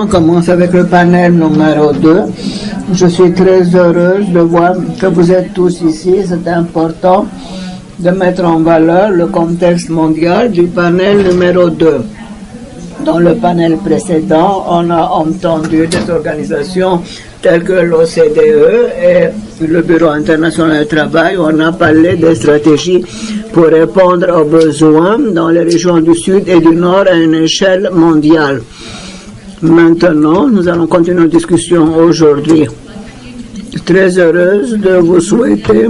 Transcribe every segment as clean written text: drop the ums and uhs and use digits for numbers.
On commence avec le panel numéro 2. Je suis très heureuse de voir que vous êtes tous ici. C'est important de mettre en valeur le contexte mondial du panel numéro 2. Dans le panel précédent, on a entendu des organisations telles que l'OCDE et le Bureau international du travail. On a parlé des stratégies pour répondre aux besoins dans les régions du Sud et du Nord à une échelle mondiale. Maintenant, nous allons continuer notre discussion aujourd'hui. Très heureuse de vous souhaiter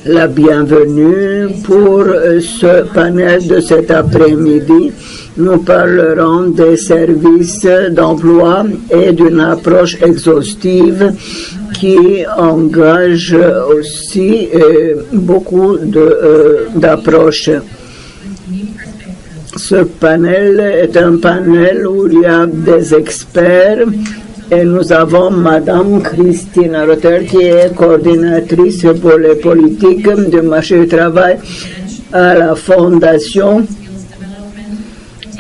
la bienvenue pour ce panel de cet après-midi. Nous parlerons des services d'emploi et d'une approche exhaustive qui engage aussi beaucoup d'approches. Ce panel est un panel où il y a des experts et nous avons Madame Christina Rotter qui est coordinatrice pour les politiques du marché du travail à la Fondation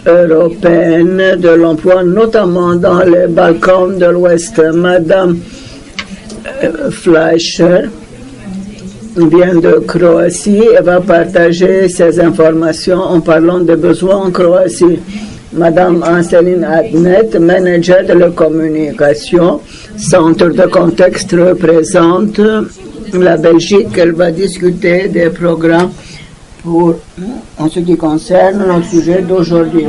européenne de l'emploi, notamment dans les Balkans de l'Ouest. Madame Fleischer vient de Croatie et va partager ses informations en parlant des besoins en Croatie. Madame Anseline Adnet, manager de la communication, centre de contexte, représente la Belgique. Elle va discuter des programmes en ce qui concerne notre sujet d'aujourd'hui.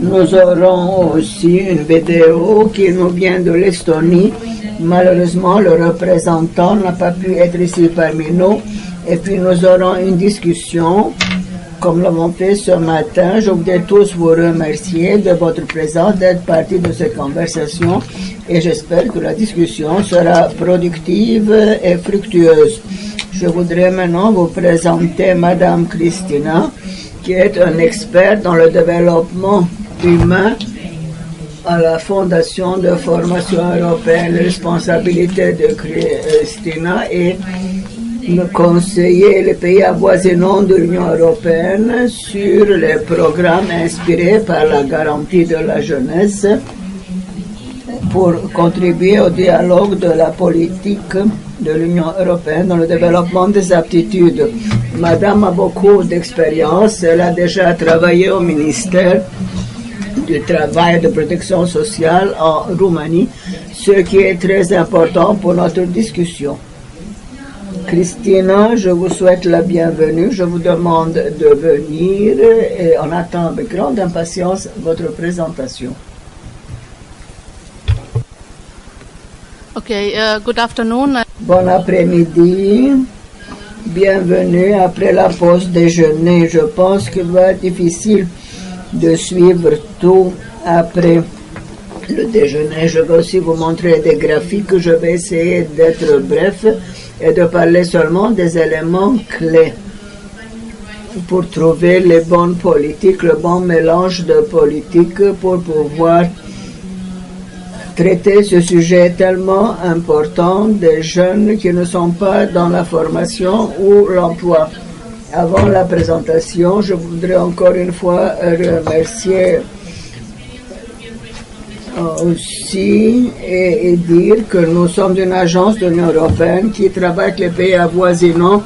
Nous aurons aussi une vidéo qui nous vient de l'Estonie. Malheureusement, le représentant n'a pas pu être ici parmi nous. Et puis nous aurons une discussion, comme nous l'avons fait ce matin. Je voudrais tous vous remercier de votre présence, d'être partie de cette conversation. Et j'espère que la discussion sera productive et fructueuse. Je voudrais maintenant vous présenter Madame Christina, qui est un expert dans le développement humain à la Fondation de formation européenne. La responsabilité de Christina est de conseiller les pays avoisinants de l'Union européenne sur les programmes inspirés par la garantie de la jeunesse pour contribuer au dialogue de la politique de l'Union européenne dans le développement des aptitudes. Madame a beaucoup d'expérience. Elle a déjà travaillé au ministère du Travail et de Protection sociale en Roumanie, ce qui est très important pour notre discussion. Christina, je vous souhaite la bienvenue. Je vous demande de venir et on attend avec grande impatience votre présentation. Okay, good afternoon. Bon après-midi. Bienvenue après la pause déjeuner. Je pense qu'il va être difficile de suivre tout après le déjeuner. Je vais aussi vous montrer des graphiques. Je vais essayer d'être bref et de parler seulement des éléments clés pour trouver les bonnes politiques, le bon mélange de politiques pour pouvoir traiter ce sujet tellement important des jeunes qui ne sont pas dans la formation ou l'emploi. Avant la présentation, je voudrais encore une fois remercier aussi et dire que nous sommes une agence de l'Union européenne qui travaille avec les pays avoisinants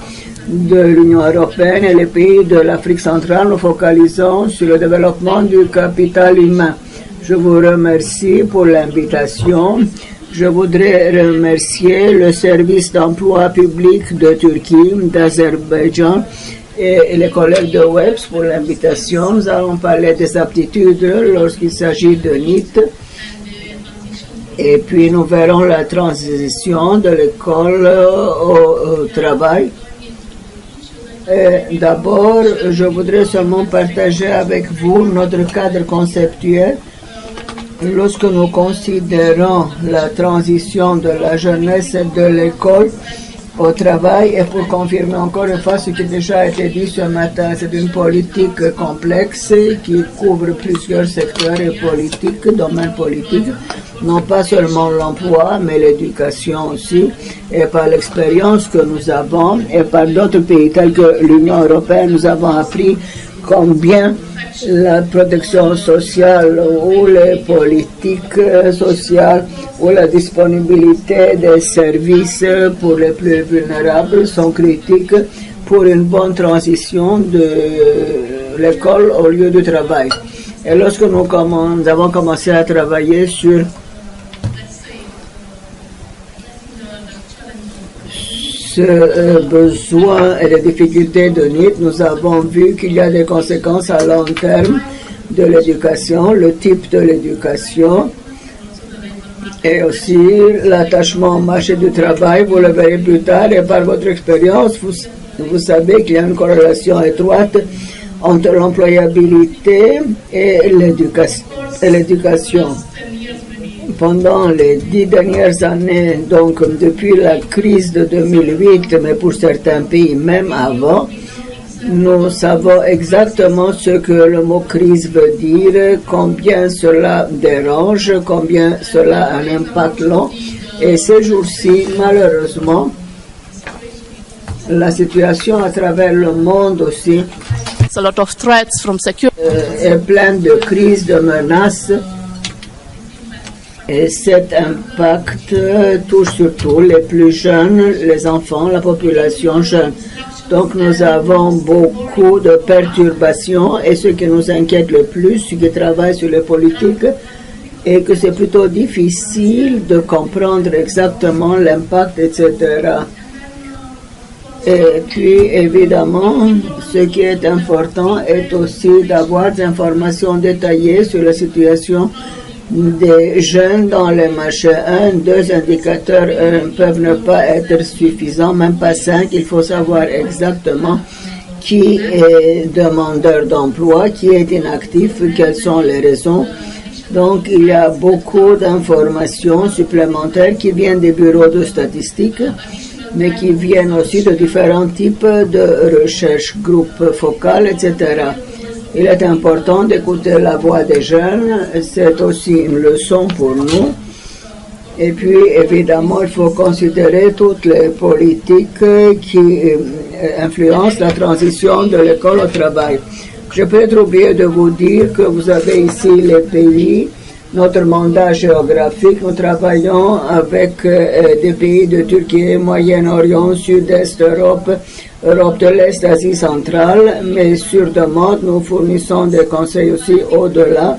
de l'Union européenne et les pays de l'Afrique centrale. Nous focalisons sur le développement du capital humain. Je vous remercie pour l'invitation. Je voudrais remercier le service d'emploi public de Turquie, d'Azerbaïdjan et les collègues de WEPS pour l'invitation. Nous allons parler des aptitudes lorsqu'il s'agit de NEET. Et puis nous verrons la transition de l'école au travail. D'abord, je voudrais seulement partager avec vous notre cadre conceptuel. Lorsque nous considérons la transition de la jeunesse de l'école au travail, et pour confirmer encore une fois ce qui a déjà été dit ce matin, c'est une politique complexe qui couvre plusieurs secteurs et politiques, domaines politiques, non pas seulement l'emploi, mais l'éducation aussi, et par l'expérience que nous avons, et par d'autres pays tels que l'Union européenne, nous avons appris combien la protection sociale ou les politiques sociales ou la disponibilité des services pour les plus vulnérables sont critiques pour une bonne transition de l'école au lieu du travail. Et lorsque nous avons commencé à travailler sur ce besoin et les difficultés de NEET, nous avons vu qu'il y a des conséquences à long terme de l'éducation, le type de l'éducation et aussi l'attachement au marché du travail. Vous le verrez plus tard et par votre expérience, vous savez qu'il y a une corrélation étroite entre l'employabilité et l'éducation. Pendant les 10 dernières années, donc depuis la crise de 2008, mais pour certains pays même avant, nous savons exactement ce que le mot crise veut dire, combien cela dérange, combien cela a un impact long. Et ces jours-ci, malheureusement, la situation à travers le monde aussi est pleine de crises, de menaces. Et cet impact touche surtout les plus jeunes, les enfants, la population jeune. Donc nous avons beaucoup de perturbations et ce qui nous inquiète le plus, ceux qui travaillent sur les politiques, est que c'est plutôt difficile de comprendre exactement l'impact, etc. Et puis évidemment, ce qui est important est aussi d'avoir des informations détaillées sur la situation des jeunes dans les marchés. 2 indicateurs peuvent ne pas être suffisants, même pas 5. Il faut savoir exactement qui est demandeur d'emploi, qui est inactif, quelles sont les raisons. Donc il y a beaucoup d'informations supplémentaires qui viennent des bureaux de statistiques, mais qui viennent aussi de différents types de recherches, groupes focaux, etc. Il est important d'écouter la voix des jeunes, c'est aussi une leçon pour nous. Et puis, évidemment, il faut considérer toutes les politiques qui influencent la transition de l'école au travail. Je peux être oublié de vous dire que vous avez ici les pays, notre mandat géographique. Nous travaillons avec des pays de Turquie, Moyen-Orient, Sud-Est Europe, Europe de l'Est, Asie centrale, mais sur demande, nous fournissons des conseils aussi au-delà.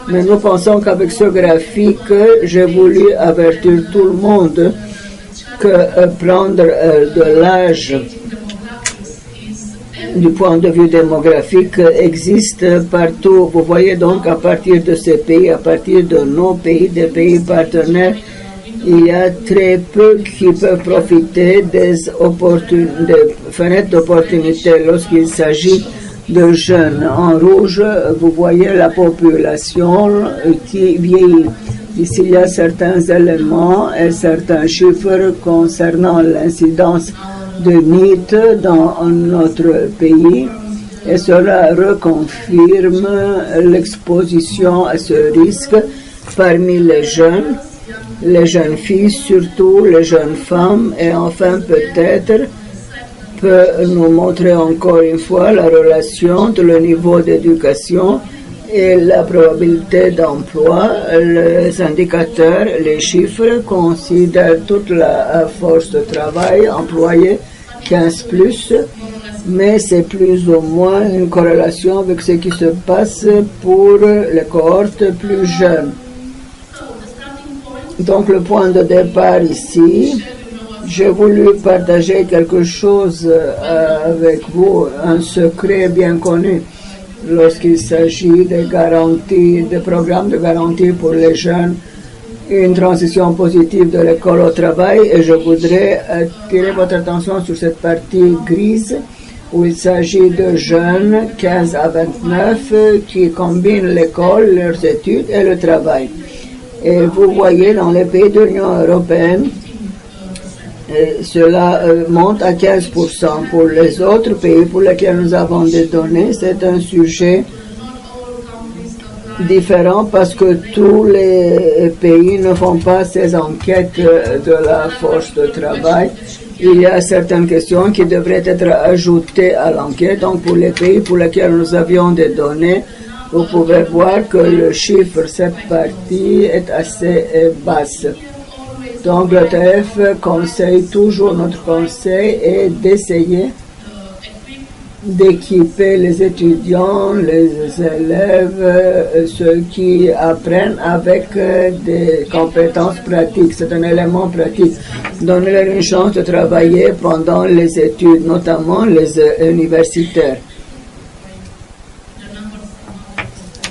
Mais nous pensons qu'avec ce graphique, j'ai voulu avertir tout le monde que prendre de l'âge du point de vue démographique existe partout. Vous voyez donc à partir de ces pays, à partir de nos pays, des pays partenaires, il y a très peu qui peuvent profiter des fenêtres d'opportunité lorsqu'il s'agit de jeunes. En rouge, vous voyez la population qui vieillit. Ici, il y a certains éléments et certains chiffres concernant l'incidence de NEET dans notre pays. Et cela reconfirme l'exposition à ce risque parmi les jeunes filles, surtout les jeunes femmes, et enfin peut-être peut nous montrer encore une fois la relation entre le niveau d'éducation et la probabilité d'emploi. Les indicateurs, les chiffres considèrent toute la force de travail employée, 15+, mais c'est plus ou moins une corrélation avec ce qui se passe pour les cohortes plus jeunes. Donc le point de départ ici, j'ai voulu partager quelque chose avec vous, un secret bien connu lorsqu'il s'agit de garanties, de programmes de garantie pour les jeunes, une transition positive de l'école au travail, et je voudrais attirer votre attention sur cette partie grise où il s'agit de jeunes 15 à 29 qui combinent l'école, leurs études et le travail. Et vous voyez dans les pays de l'Union européenne, cela monte à 15%. Pour les autres pays pour lesquels nous avons des données, c'est un sujet différent parce que tous les pays ne font pas ces enquêtes de la force de travail. Il y a certaines questions qui devraient être ajoutées à l'enquête. Donc, pour les pays pour lesquels nous avions des données, vous pouvez voir que le chiffre, cette partie, est assez basse. Donc, l'ETF conseille toujours, notre conseil est d'essayer d'équiper les étudiants, les élèves, ceux qui apprennent avec des compétences pratiques. C'est un élément pratique. Donner-leur une chance de travailler pendant les études, notamment les universitaires.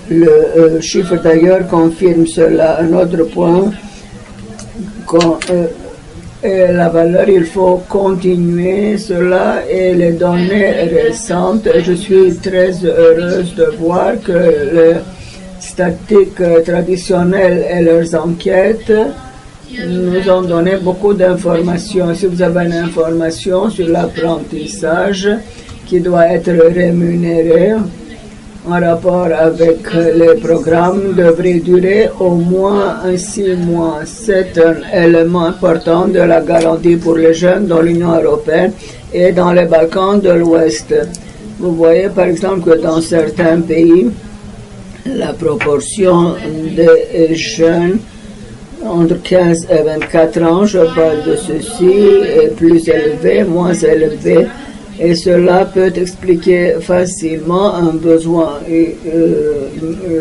Le chiffre d'ailleurs confirme cela. Un autre point, et la valeur, il faut continuer cela et les données récentes. Je suis très heureuse de voir que les statistiques traditionnelles et leurs enquêtes nous ont donné beaucoup d'informations. Si vous avez une information sur l'apprentissage qui doit être rémunéré en rapport avec les programmes, devrait durer au moins 6 mois. C'est un élément important de la garantie pour les jeunes dans l'Union européenne et dans les Balkans de l'Ouest. Vous voyez par exemple que dans certains pays, la proportion des jeunes entre 15 et 24 ans, je parle de ceci, est plus élevée, moins élevée. Et cela peut expliquer facilement un besoin.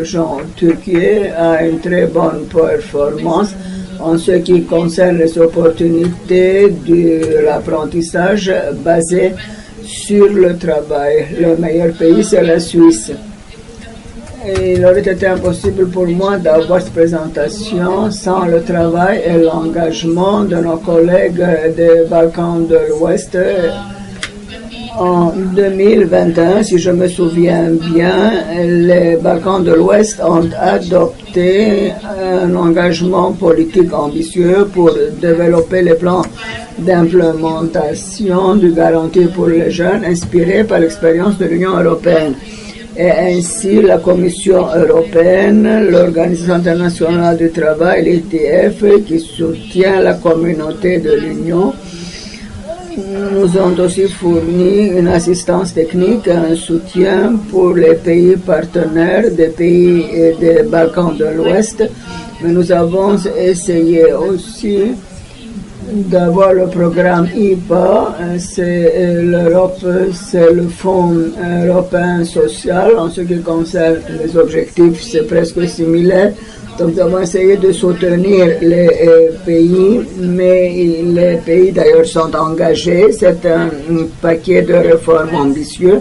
Jean Turquie a une très bonne performance en ce qui concerne les opportunités de l'apprentissage basé sur le travail. Le meilleur pays, c'est la Suisse. Et il aurait été impossible pour moi d'avoir cette présentation sans le travail et l'engagement de nos collègues des Balkans de l'Ouest. En 2021, si je me souviens bien, les Balkans de l'Ouest ont adopté un engagement politique ambitieux pour développer les plans d'implémentation du garantie pour les jeunes inspirés par l'expérience de l'Union européenne. Et ainsi, la Commission européenne, l'Organisation internationale du travail, l'ETF, qui soutient la communauté de l'Union, nous ont aussi fourni une assistance technique, un soutien pour les pays partenaires des pays des Balkans de l'Ouest. Mais nous avons essayé aussi d'avoir le programme IPA, c'est l'Europe, c'est le Fonds européen social. En ce qui concerne les objectifs, c'est presque similaire. Donc, nous avons essayé de soutenir les pays, mais les pays d'ailleurs sont engagés. C'est un paquet de réformes ambitieux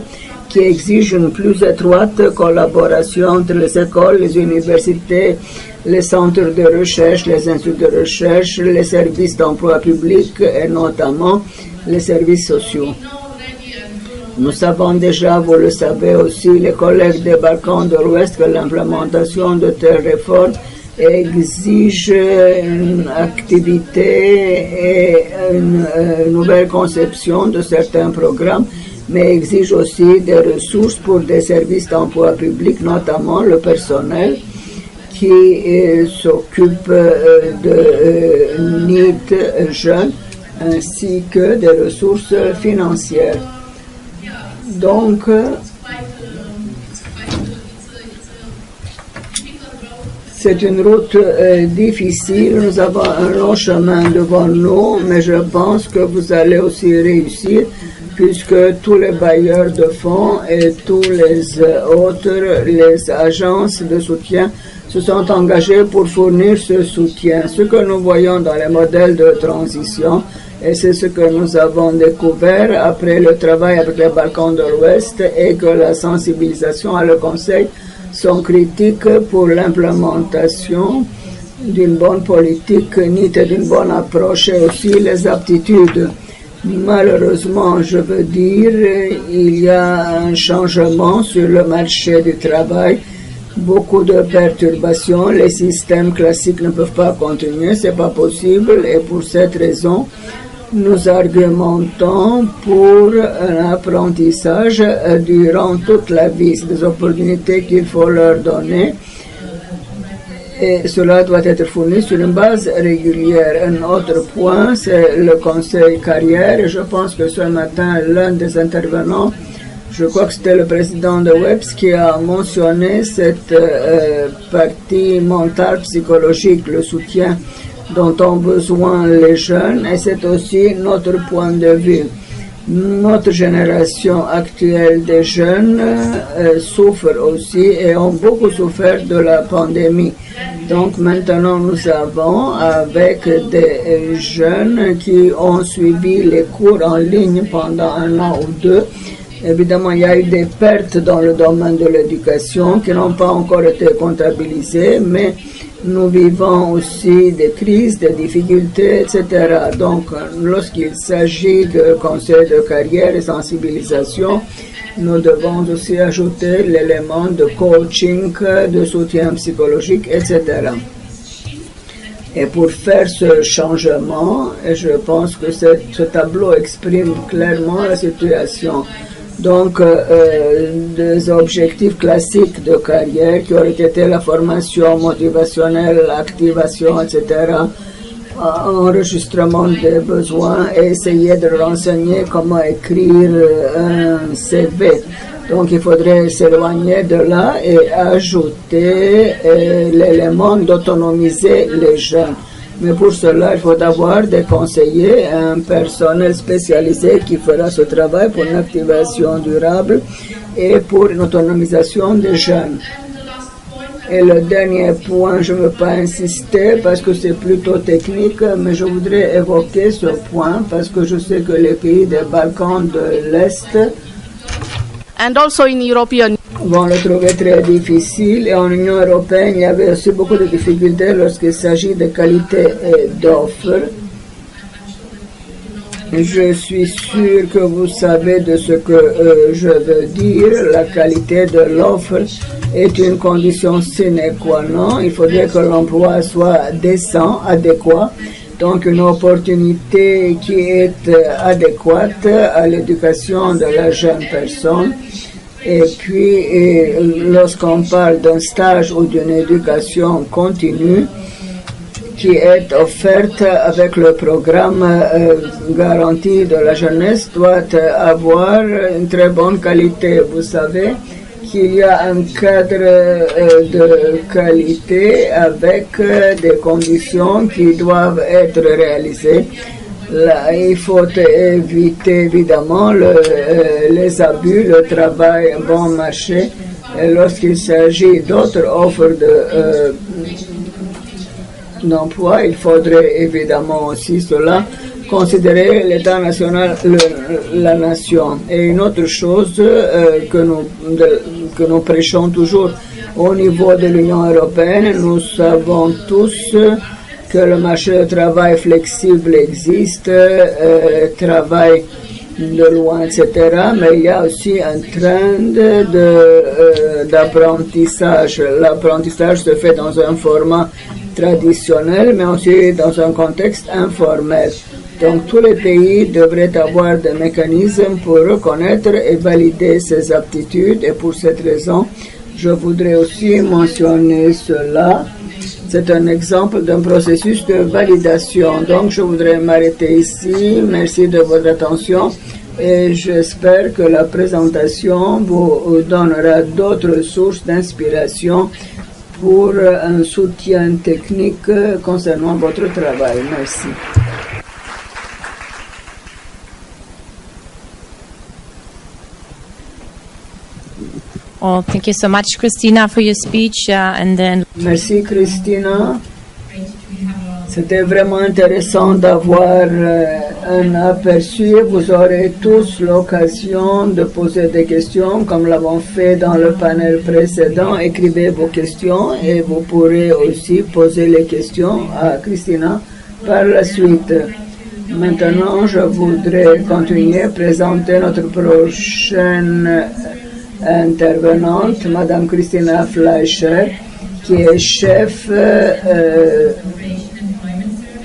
qui exige une plus étroite collaboration entre les écoles, les universités, les centres de recherche, les instituts de recherche, les services d'emploi public et notamment les services sociaux. Nous savons déjà, vous le savez aussi, les collègues des Balkans de l'Ouest, que l'implémentation de telles réformes exige une activité et une nouvelle conception de certains programmes, mais exige aussi des ressources pour des services d'emploi public, notamment le personnel qui s'occupe de NEET jeunes, ainsi que des ressources financières. Donc, c'est une route difficile, nous avons un long chemin devant nous, mais je pense que vous allez aussi réussir, puisque tous les bailleurs de fonds et tous les autres, les agences de soutien se sont engagés pour fournir ce soutien. Ce que nous voyons dans les modèles de transition, et c'est ce que nous avons découvert après le travail avec les Balkans de l'Ouest, et que la sensibilisation et le Conseil sont critiques pour l'implémentation d'une bonne politique NEET et d'une bonne approche, et aussi les aptitudes. Malheureusement, je veux dire, il y a un changement sur le marché du travail, beaucoup de perturbations, les systèmes classiques ne peuvent pas continuer, c'est pas possible, et pour cette raison, nous argumentons pour un apprentissage durant toute la vie, des opportunités qu'il faut leur donner. et cela doit être fourni sur une base régulière. Un autre point, c'est le conseil carrière. Je pense que ce matin, l'un des intervenants, je crois que c'était le président de WEPS, qui a mentionné cette partie mentale, psychologique, le soutien dont ont besoin les jeunes, et c'est aussi notre point de vue. Notre génération actuelle des jeunes souffre aussi et ont beaucoup souffert de la pandémie. Donc maintenant nous avons avec des jeunes qui ont suivi les cours en ligne pendant 1 an ou 2. Évidemment, il y a eu des pertes dans le domaine de l'éducation qui n'ont pas encore été comptabilisées, mais nous vivons aussi des crises, des difficultés, etc. Donc, lorsqu'il s'agit de conseils de carrière et sensibilisation, nous devons aussi ajouter l'élément de coaching, de soutien psychologique, etc. Et pour faire ce changement, je pense que ce tableau exprime clairement la situation. Donc, des objectifs classiques de carrière qui auraient été la formation motivationnelle, l'activation, etc., enregistrement des besoins et essayer de renseigner comment écrire un CV. Donc, il faudrait s'éloigner de là et ajouter l'élément d'autonomiser les jeunes. Mais pour cela, il faut avoir des conseillers, un personnel spécialisé qui fera ce travail pour une activation durable et pour une autonomisation des jeunes. Et le dernier point, je ne veux pas insister parce que c'est plutôt technique, mais je voudrais évoquer ce point parce que je sais que les pays des Balkans de l'Est and also in European vont le trouver très difficile, et en Union européenne, il y avait aussi beaucoup de difficultés lorsqu'il s'agit de qualité et d'offres. Je suis sûr que vous savez de ce que je veux dire. La qualité de l'offre est une condition sine qua non. Il faudrait que l'emploi soit décent, adéquat. Donc une opportunité qui est adéquate à l'éducation de la jeune personne. Et puis, lorsqu'on parle d'un stage ou d'une éducation continue qui est offerte avec le programme garantie de la jeunesse, doit avoir une très bonne qualité. Vous savez qu'il y a un cadre de qualité avec des conditions qui doivent être réalisées. Là, il faut éviter évidemment les abus, le travail bon marché. Et lorsqu'il s'agit d'autres offres d'emploi, il faudrait évidemment aussi cela considérer l'État national, la nation. Et une autre chose que nous prêchons toujours au niveau de l'Union européenne, nous savons tous que le marché du travail flexible existe, travail de loin, etc. Mais il y a aussi un trend d'apprentissage. L'apprentissage se fait dans un format traditionnel, mais aussi dans un contexte informel. Donc tous les pays devraient avoir des mécanismes pour reconnaître et valider ces aptitudes, et pour cette raison, je voudrais aussi mentionner cela. C'est un exemple d'un processus de validation. Donc, je voudrais m'arrêter ici. Merci de votre attention et j'espère que la présentation vous donnera d'autres sources d'inspiration pour un soutien technique concernant votre travail. Merci. Well, thank you so much, Christina, for your speech, and then. Merci, Christina. C'était vraiment intéressant d'avoir un aperçu. Vous aurez tous l'occasion de poser des questions, comme l'avons fait dans le panel précédent. Écrivez vos questions et vous pourrez aussi poser les questions à Christina par la suite. Maintenant, je voudrais continuer à présenter notre prochaine intervenante, Madame Christina Fleischer, qui est chef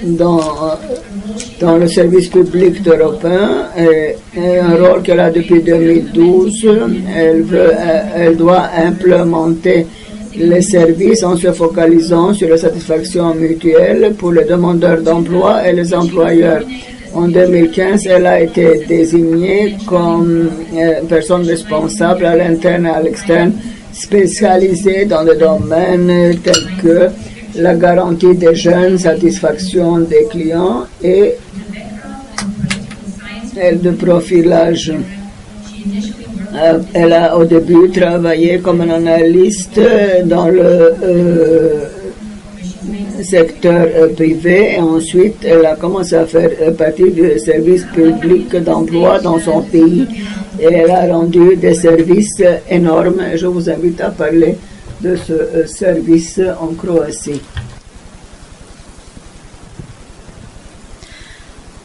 dans le service public européen, et un rôle qu'elle a depuis 2012. Elle doit implémenter les services en se focalisant sur la satisfaction mutuelle pour les demandeurs d'emploi et les employeurs. En 2015, elle a été désignée comme personne responsable à l'interne et à l'externe, spécialisée dans des domaines tels que la garantie des jeunes, satisfaction des clients et de profilage. Elle a au début travaillé comme une analyste dans le secteur privé et ensuite elle a commencé à faire partie du service public d'emploi dans son pays et elle a rendu des services énormes. Je vous invite à parler de ce service en Croatie.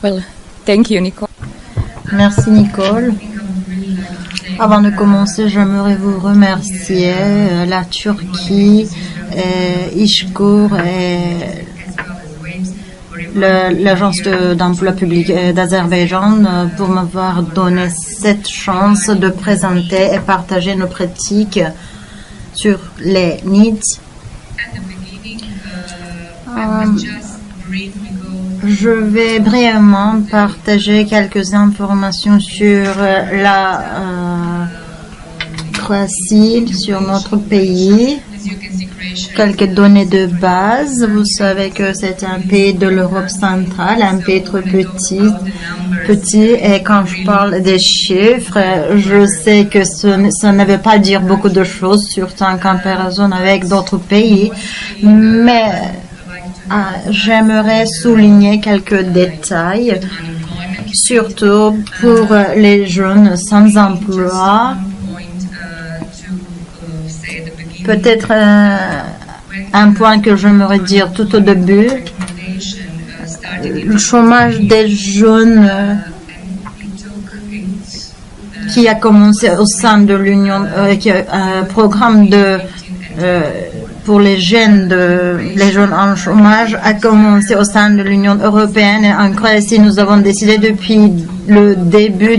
Well, thank you, Nicole. Merci Nicole. Avant de commencer, j'aimerais vous remercier la Turquie, İşkur et l'agence d'emploi public d'Azerbaïdjan pour m'avoir donné cette chance de présenter et partager nos pratiques sur les needs. Je vais brièvement partager quelques informations sur la Croatie, sur notre pays. Quelques données de base. Vous savez que c'est un pays de l'Europe centrale, un pays trop petit. Et quand je parle des chiffres, je sais que ça ne veut pas dire beaucoup de choses, surtout en comparaison avec d'autres pays. Mais j'aimerais souligner quelques détails, surtout pour les jeunes sans emploi. Peut-être un point que j'aimerais dire tout au début, le chômage des jeunes qui a commencé au sein de l'Union, un programme pour les jeunes en chômage a commencé au sein de l'Union européenne et en Croatie. Nous avons décidé depuis le début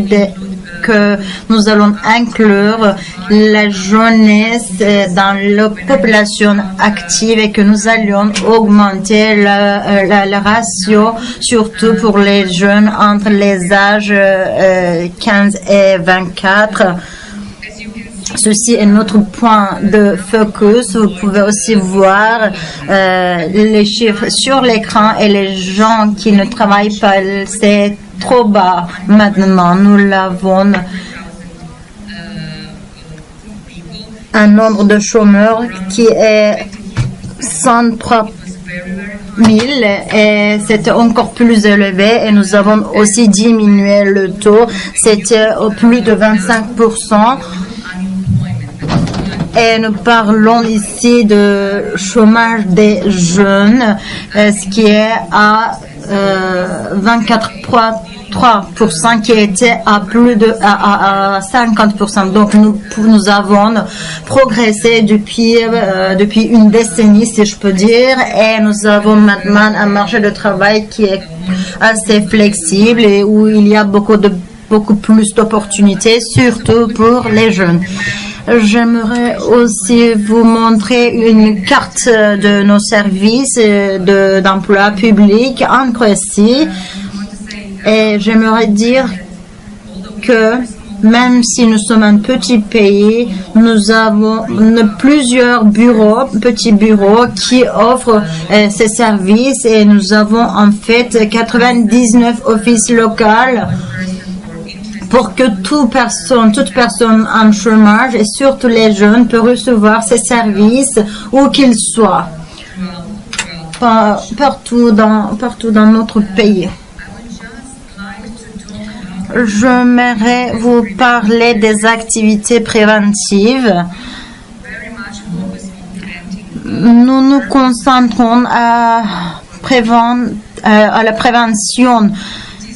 que nous allons inclure la jeunesse dans la population active et que nous allions augmenter le ratio, surtout pour les jeunes entre les âges 15 et 24. Ceci est notre point de focus. Vous pouvez aussi voir les chiffres sur l'écran et les gens qui ne travaillent pas, c'est trop bas. Maintenant, nous l'avons un nombre de chômeurs qui est 103 000 et c'était encore plus élevé et nous avons aussi diminué le taux. C'était au plus de 25%. Et nous parlons ici de chômage des jeunes, ce qui est à 24,3% qui était à plus de à 50%. Donc nous avons progressé depuis une décennie, si je peux dire, et nous avons maintenant un marché de travail qui est assez flexible et où il y a beaucoup plus d'opportunités, surtout pour les jeunes. J'aimerais aussi vous montrer une carte de nos services d'emploi public en Croatie. Et j'aimerais dire que même si nous sommes un petit pays, nous avons plusieurs petits bureaux qui offrent ces services et nous avons en fait 99 offices locaux pour que toute personne en chômage et surtout les jeunes peuvent recevoir ces services où qu'ils soient, partout dans notre pays. J'aimerais vous parler des activités préventives. Nous nous concentrons à la prévention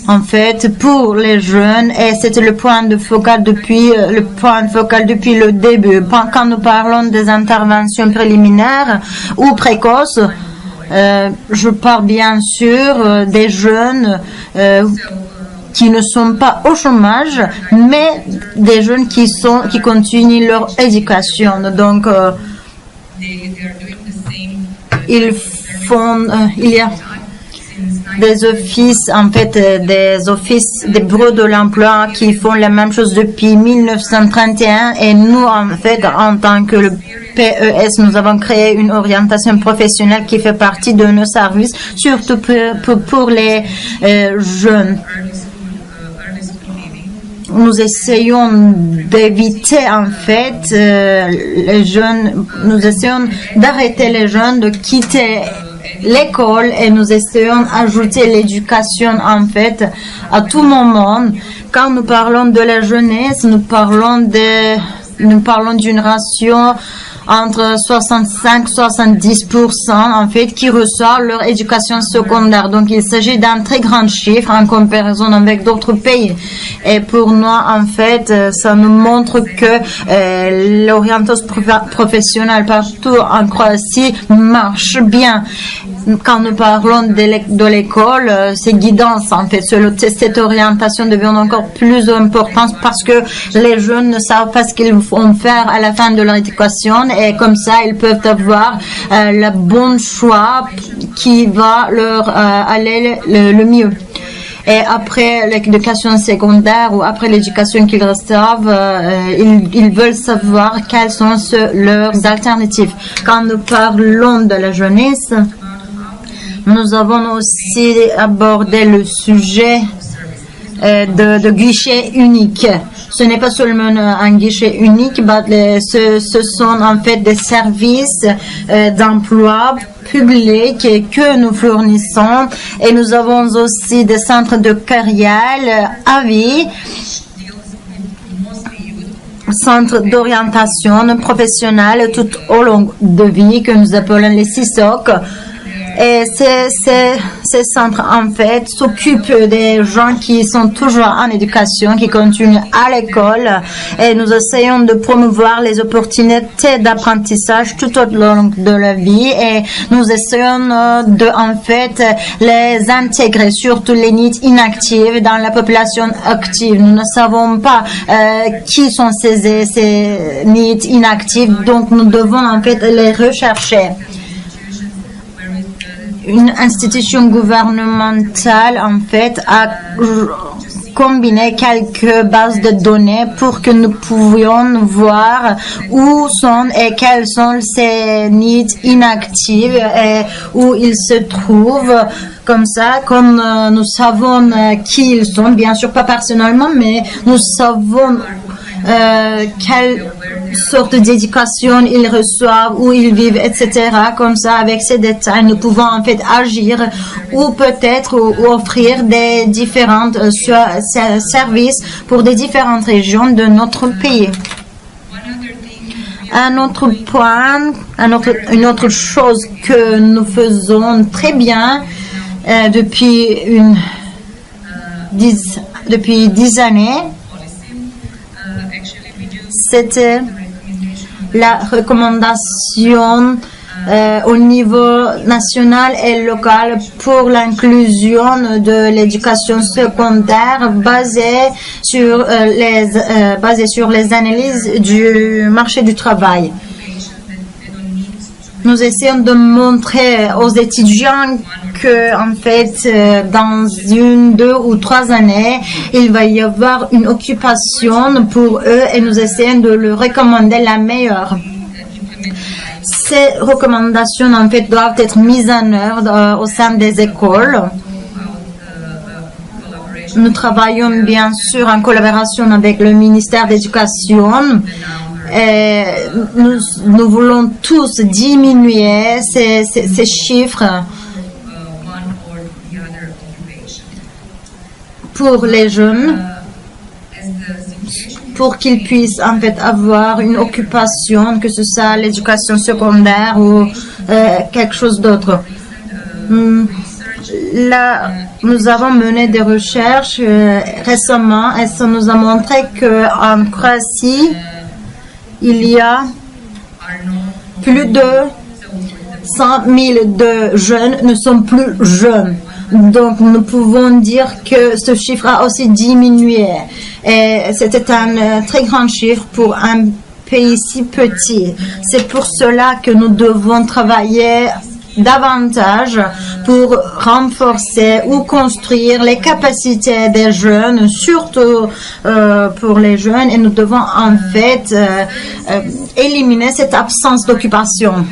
en fait pour les jeunes et c'était le point focal depuis le début. Quand nous parlons des interventions préliminaires ou précoces, je parle bien sûr des jeunes qui ne sont pas au chômage, mais des jeunes qui continuent leur éducation. Donc, il y a des offices, en fait, des bureaux de l'emploi qui font la même chose depuis 1931 et nous, en fait, en tant que le PES, nous avons créé une orientation professionnelle qui fait partie de nos services, surtout pour les jeunes. Nous essayons d'éviter, en fait, les jeunes, nous essayons d'arrêter les jeunes de quitter l'école et nous essayons d'ajouter l'éducation, en fait, à tout moment. Quand nous parlons de la jeunesse, nous parlons d'une ration entre 65-70% en fait qui reçoivent leur éducation secondaire. Donc il s'agit d'un très grand chiffre en comparaison avec d'autres pays. Et pour nous, en fait, ça nous montre que l'orientation professionnelle partout en Croatie marche bien. Quand nous parlons de l'école, c'est guidance en fait. Cette orientation devient encore plus importante parce que les jeunes ne savent pas ce qu'ils vont faire à la fin de leur éducation et comme ça ils peuvent avoir le bon choix qui va leur aller le mieux. Et après l'éducation secondaire ou après l'éducation qu'ils reçoivent, ils veulent savoir quelles sont leurs alternatives. Quand nous parlons de la jeunesse, nous avons aussi abordé le sujet de guichet unique. Ce n'est pas seulement un guichet unique, mais ce sont en fait des services d'emploi public que nous fournissons et nous avons aussi des centres de carrière à vie, centres d'orientation professionnelle tout au long de vie que nous appelons les CISOC. Et ces centres, en fait, s'occupent des gens qui sont toujours en éducation, qui continuent à l'école. Et nous essayons de promouvoir les opportunités d'apprentissage tout au long de la vie. Et nous essayons en fait, les intégrer, surtout les NEET inactifs, dans la population active. Nous ne savons pas qui sont ces NEET inactifs, donc nous devons, en fait, les rechercher. Une institution gouvernementale, en fait, a combiné quelques bases de données pour que nous pouvions voir où sont et quels sont ces NEET inactifs et où ils se trouvent. Comme ça, comme nous savons qui ils sont, bien sûr pas personnellement, mais nous savons quelle sorte d'éducation ils reçoivent, où ils vivent, etc. Comme ça, avec ces détails, nous pouvons en fait agir ou peut-être offrir des différents services pour des différentes régions de notre pays. Un autre point, une autre chose que nous faisons très bien depuis 10 années, c'était la recommandation au niveau national et local pour l'inclusion de l'éducation secondaire basée sur les analyses du marché du travail. Nous essayons de montrer aux étudiants que, en fait, dans 1, 2 ou 3 années, il va y avoir une occupation pour eux et nous essayons de leur recommander la meilleure. Ces recommandations, en fait, doivent être mises en œuvre au sein des écoles. Nous travaillons bien sûr en collaboration avec le ministère de l'Éducation. Et nous voulons tous diminuer ces chiffres pour les jeunes, pour qu'ils puissent en fait avoir une occupation, que ce soit l'éducation secondaire ou quelque chose d'autre. Là, nous avons mené des recherches récemment et ça nous a montré qu'en Croatie, il y a plus de 100 000 de jeunes ne sont plus jeunes. Donc, nous pouvons dire que ce chiffre a aussi diminué. Et c'était un très grand chiffre pour un pays si petit. C'est pour cela que nous devons travailler davantage pour renforcer ou construire les capacités des jeunes, surtout pour les jeunes, et nous devons en fait éliminer cette absence d'occupation.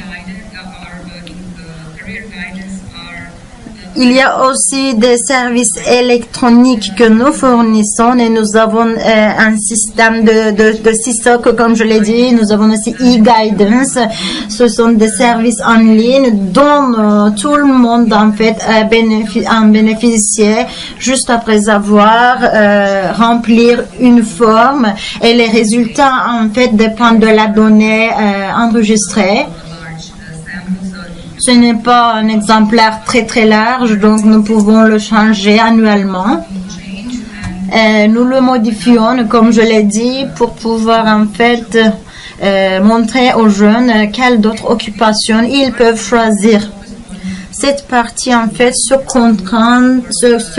Il y a aussi des services électroniques que nous fournissons et nous avons un système de CISOC, comme je l'ai dit. Nous avons aussi e-guidance. Ce sont des services en ligne dont tout le monde en fait en bénéficié juste après avoir rempli une forme, et les résultats en fait dépendent de la donnée enregistrée. Ce n'est pas un exemplaire très large, donc nous pouvons le changer annuellement. Nous le modifions, comme je l'ai dit, pour pouvoir en fait montrer aux jeunes quelles d'autres occupations ils peuvent choisir. Cette partie en fait se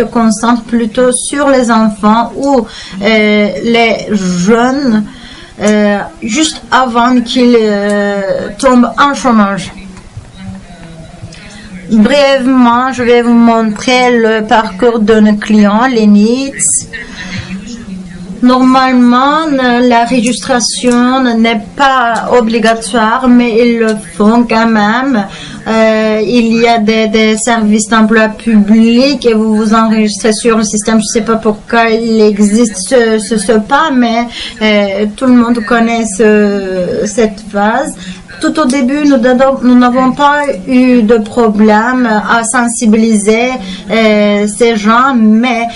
concentre plutôt sur les enfants ou les jeunes juste avant qu'ils tombent en chômage. Brièvement, je vais vous montrer le parcours de nos clients, les needs. Normalement, la registration n'est pas obligatoire, mais ils le font quand même. Il y a des services d'emploi public et vous vous enregistrez sur le système. Je ne sais pas pourquoi il existe ce pas, mais tout le monde connaît cette phase. Tout au début, nous n'avons pas eu de problème à sensibiliser ces gens, mais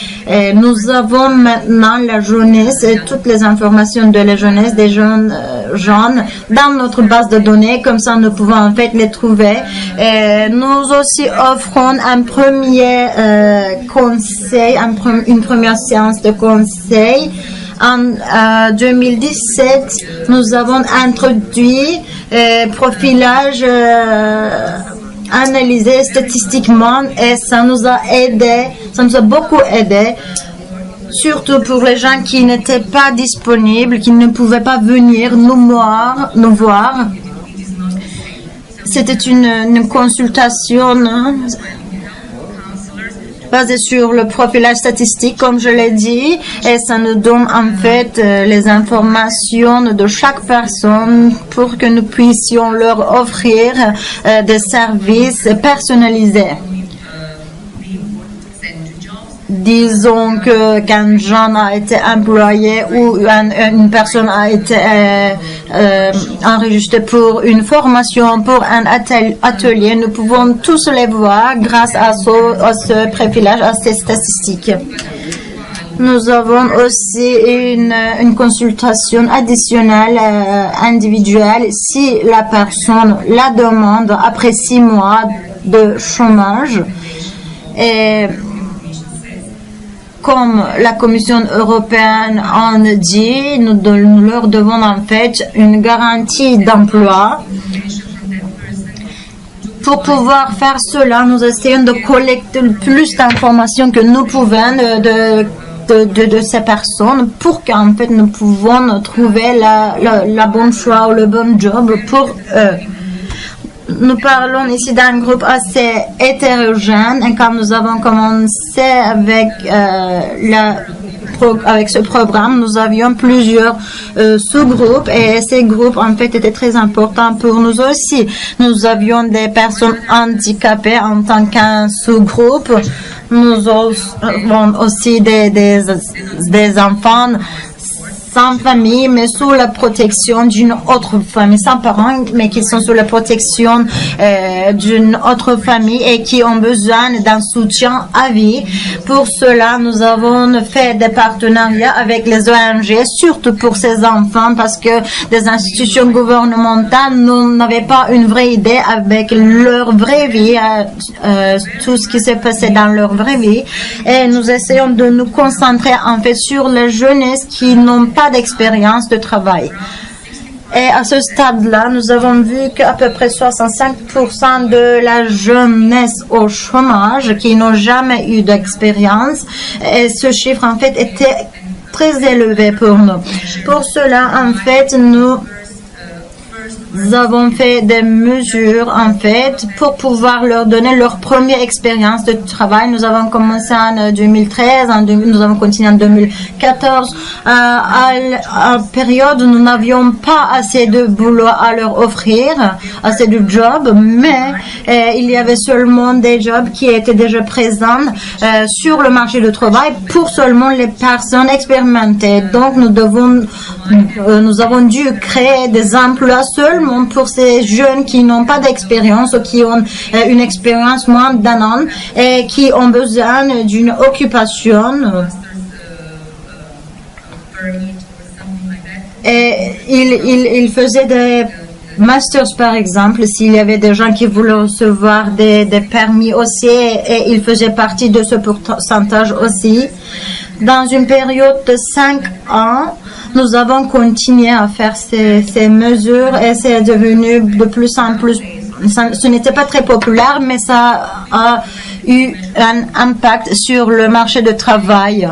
nous avons maintenant la jeunesse et toutes les informations de la jeunesse des jeunes dans notre base de données. Comme ça, nous pouvons en fait les trouver. Nous aussi offrons un premier conseil, une première séance de conseil. En 2017, nous avons introduit profilage analysé statistiquement et ça nous a beaucoup aidé, surtout pour les gens qui n'étaient pas disponibles, qui ne pouvaient pas venir nous voir. C'était une consultation basée sur le profilage statistique, comme je l'ai dit, et ça nous donne en fait les informations de chaque personne pour que nous puissions leur offrir des services personnalisés. Disons que qu'un jeune a été employé ou une personne a été enregistrée pour une formation, pour un atelier, nous pouvons tous les voir grâce à ce profilage, à ces statistiques. Nous avons aussi une consultation additionnelle individuelle si la personne la demande après 6 mois de chômage. Et comme la Commission européenne en dit, nous leur devons en fait une garantie d'emploi. Pour pouvoir faire cela, nous essayons de collecter le plus d'informations que nous pouvons de ces personnes pour qu'en fait nous pouvons trouver la bonne choix ou le bon job pour eux. Nous parlons ici d'un groupe assez hétérogène et quand nous avons commencé avec ce programme, nous avions plusieurs sous-groupes et ces groupes en fait étaient très importants pour nous aussi. Nous avions des personnes handicapées en tant qu'un sous-groupe. Nous avons aussi des enfants sans famille, mais sous la protection d'une autre famille, sans parents, mais qui sont sous la protection d'une autre famille et qui ont besoin d'un soutien à vie. Pour cela, nous avons fait des partenariats avec les ONG, surtout pour ces enfants, parce que des institutions gouvernementales n'avaient pas une vraie idée avec leur vraie vie, tout ce qui s'est passé dans leur vraie vie. Et nous essayons de nous concentrer en fait sur les jeunesses qui n'ont pas d'expérience de travail. Et à ce stade-là, nous avons vu qu'à peu près 65% de la jeunesse au chômage qui n'ont jamais eu d'expérience, et ce chiffre en fait était très élevé pour nous. Pour cela, en fait, nous avons fait des mesures, en fait, pour pouvoir leur donner leur première expérience de travail. Nous avons commencé en 2013, nous avons continué en 2014. À la période où nous n'avions pas assez de boulot à leur offrir, assez de jobs, mais il y avait seulement des jobs qui étaient déjà présents sur le marché du travail pour seulement les personnes expérimentées. Donc, nous avons dû créer des emplois seulement pour ces jeunes qui n'ont pas d'expérience ou qui ont une expérience moins d'un an et qui ont besoin d'une occupation. Et il faisait des masters, par exemple, s'il y avait des gens qui voulaient recevoir des permis aussi, et il faisait partie de ce pourcentage aussi. Dans une période de 5 ans, nous avons continué à faire ces mesures et c'est devenu de plus en plus. Ce n'était pas très populaire, mais ça a eu un impact sur le marché du travail.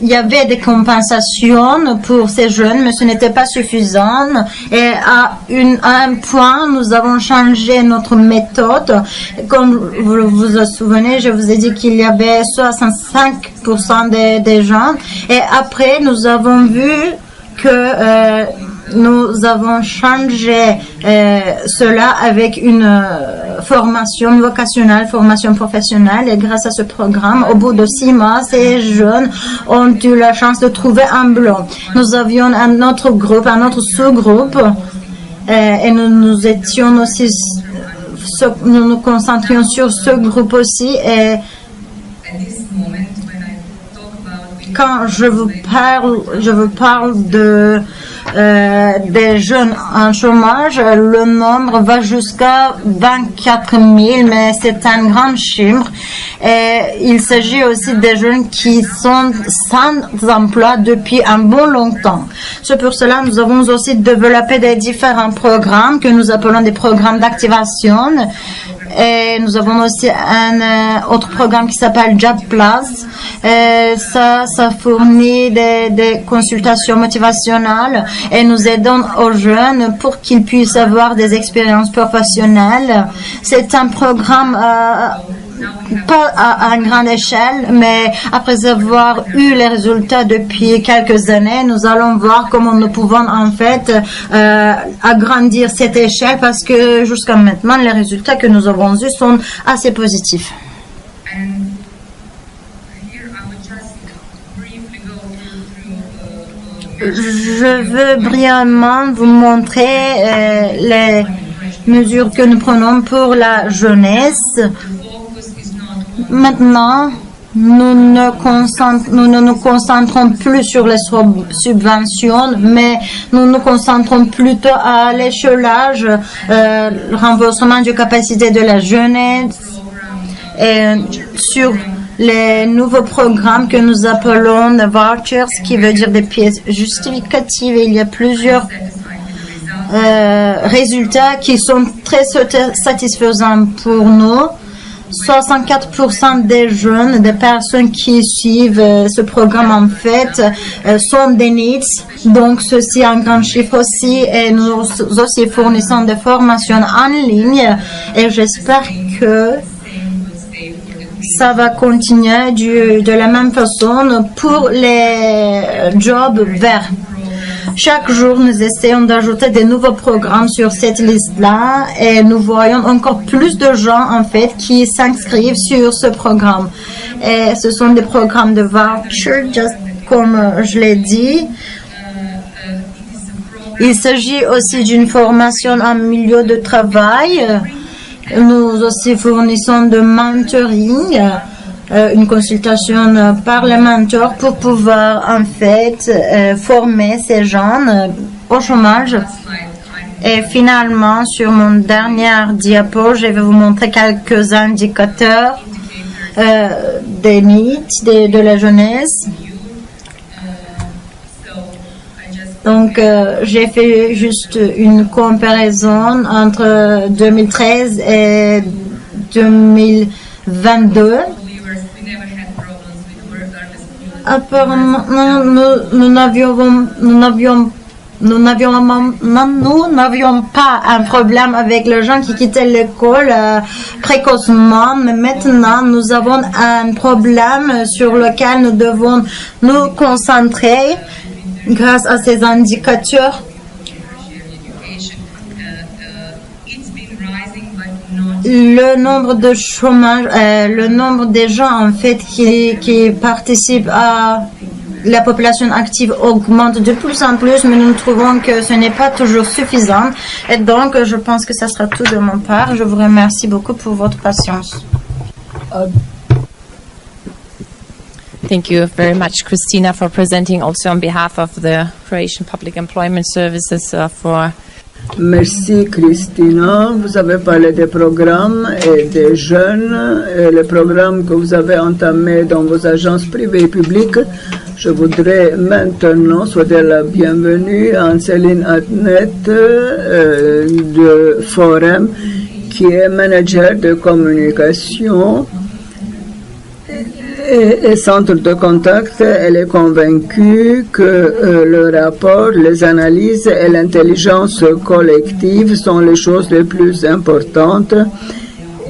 Il y avait des compensations pour ces jeunes, mais ce n'était pas suffisant. Et à un point, nous avons changé notre méthode. Comme vous vous souvenez, je vous ai dit qu'il y avait 65% des gens. Et après, nous avons vu que nous avons changé cela avec une formation vocationnelle, formation professionnelle. Et grâce à ce programme, au bout de 6 mois, ces jeunes ont eu la chance de trouver un boulot. Nous avions un autre groupe, un autre sous-groupe, et nous étions aussi, nous nous concentrions sur ce groupe aussi. Et quand je vous parle des jeunes en chômage, le nombre va jusqu'à 24 000, mais c'est un grand chiffre. Et il s'agit aussi des jeunes qui sont sans emploi depuis un bon longtemps. C'est pour cela que nous avons aussi développé des différents programmes que nous appelons des programmes d'activation. Et nous avons aussi un autre programme qui s'appelle Job Plus. Ça fournit des consultations motivationnelles et nous aidons aux jeunes pour qu'ils puissent avoir des expériences professionnelles. C'est un programme pas à grande échelle, mais après avoir eu les résultats depuis quelques années, nous allons voir comment nous pouvons en fait agrandir cette échelle parce que jusqu'à maintenant, les résultats que nous avons eus sont assez positifs. Je veux brièvement vous montrer les mesures que nous prenons pour la jeunesse. Maintenant, nous ne nous concentrons plus sur les subventions, mais nous nous concentrons plutôt à l'échelage, le renforcement de capacité de la jeunesse et sur les nouveaux programmes que nous appelons vouchers, qui veut dire des pièces justificatives. Il y a plusieurs résultats qui sont très satisfaisants pour nous. 64% des jeunes, des personnes qui suivent ce programme en fait, sont des needs. Donc ceci est un grand chiffre aussi. Et nous aussi fournissons des formations en ligne. Et j'espère que ça va continuer de la même façon pour les jobs verts. Chaque jour, nous essayons d'ajouter des nouveaux programmes sur cette liste-là et nous voyons encore plus de gens, en fait, qui s'inscrivent sur ce programme. Et ce sont des programmes de voucher, juste comme je l'ai dit. Il s'agit aussi d'une formation en milieu de travail. Nous aussi fournissons de mentoring, une consultation par le mentor pour pouvoir en fait former ces jeunes au chômage. Et finalement, sur mon dernier diapo, je vais vous montrer quelques indicateurs des needs de la jeunesse. Donc, j'ai fait juste une comparaison entre 2013 et 2022. apparemment, nous n'avions pas un problème avec les gens qui quittaient l'école précocement, mais maintenant nous avons un problème sur lequel nous devons nous concentrer grâce à ces indicateurs. Le nombre de chômage, le nombre des gens en fait qui participent à la population active augmente de plus en plus, mais nous trouvons que ce n'est pas toujours suffisant. Et donc, je pense que ça sera tout de mon part. Je vous remercie beaucoup pour votre patience. Thank you very much, Christina, for presenting also on behalf of the Croatian Public Employment Services for. Merci Christina. Vous avez parlé des programmes et des jeunes, et les programmes que vous avez entamés dans vos agences privées et publiques. Je voudrais maintenant souhaiter la bienvenue à Anseline Adnet de Forum, qui est manager de communication et centre de contact. Elle est convaincue que le rapport, les analyses et l'intelligence collective sont les choses les plus importantes.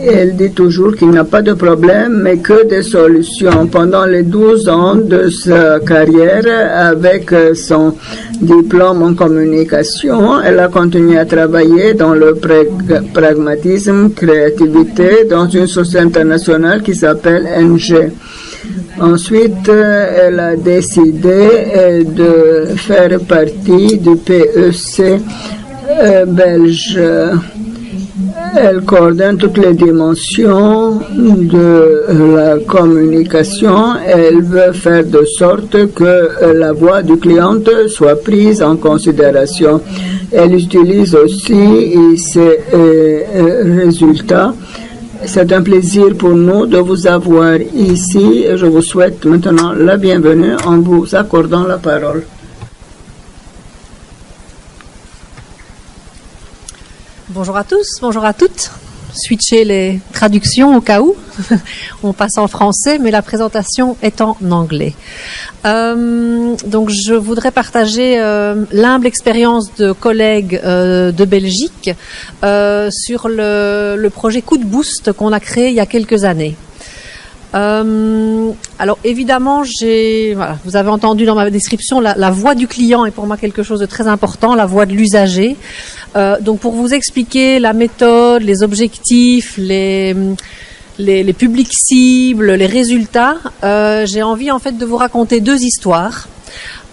Elle dit toujours qu'il n'y a pas de problème, mais que des solutions. Pendant les 12 ans de sa carrière, avec son diplôme en communication, elle a continué à travailler dans le pragmatisme, créativité, dans une société internationale qui s'appelle NG. Ensuite, elle a décidé de faire partie du PEC belge. Elle coordonne toutes les dimensions de la communication. Elle veut faire de sorte que la voix du client soit prise en considération. Elle utilise aussi ces résultats. C'est un plaisir pour nous de vous avoir ici et je vous souhaite maintenant la bienvenue en vous accordant la parole. Bonjour à tous, bonjour à toutes. Switcher les traductions au cas où. On passe en français, mais la présentation est en anglais. Donc je voudrais partager l'humble expérience de collègues de Belgique sur le projet Coup de Boost qu'on a créé il y a quelques années. Alors évidemment, vous avez entendu dans ma description, la voix du client est pour moi quelque chose de très important, la voix de l'usager. Donc pour vous expliquer la méthode, les objectifs, les publics cibles, les résultats, j'ai envie en fait de vous raconter deux histoires.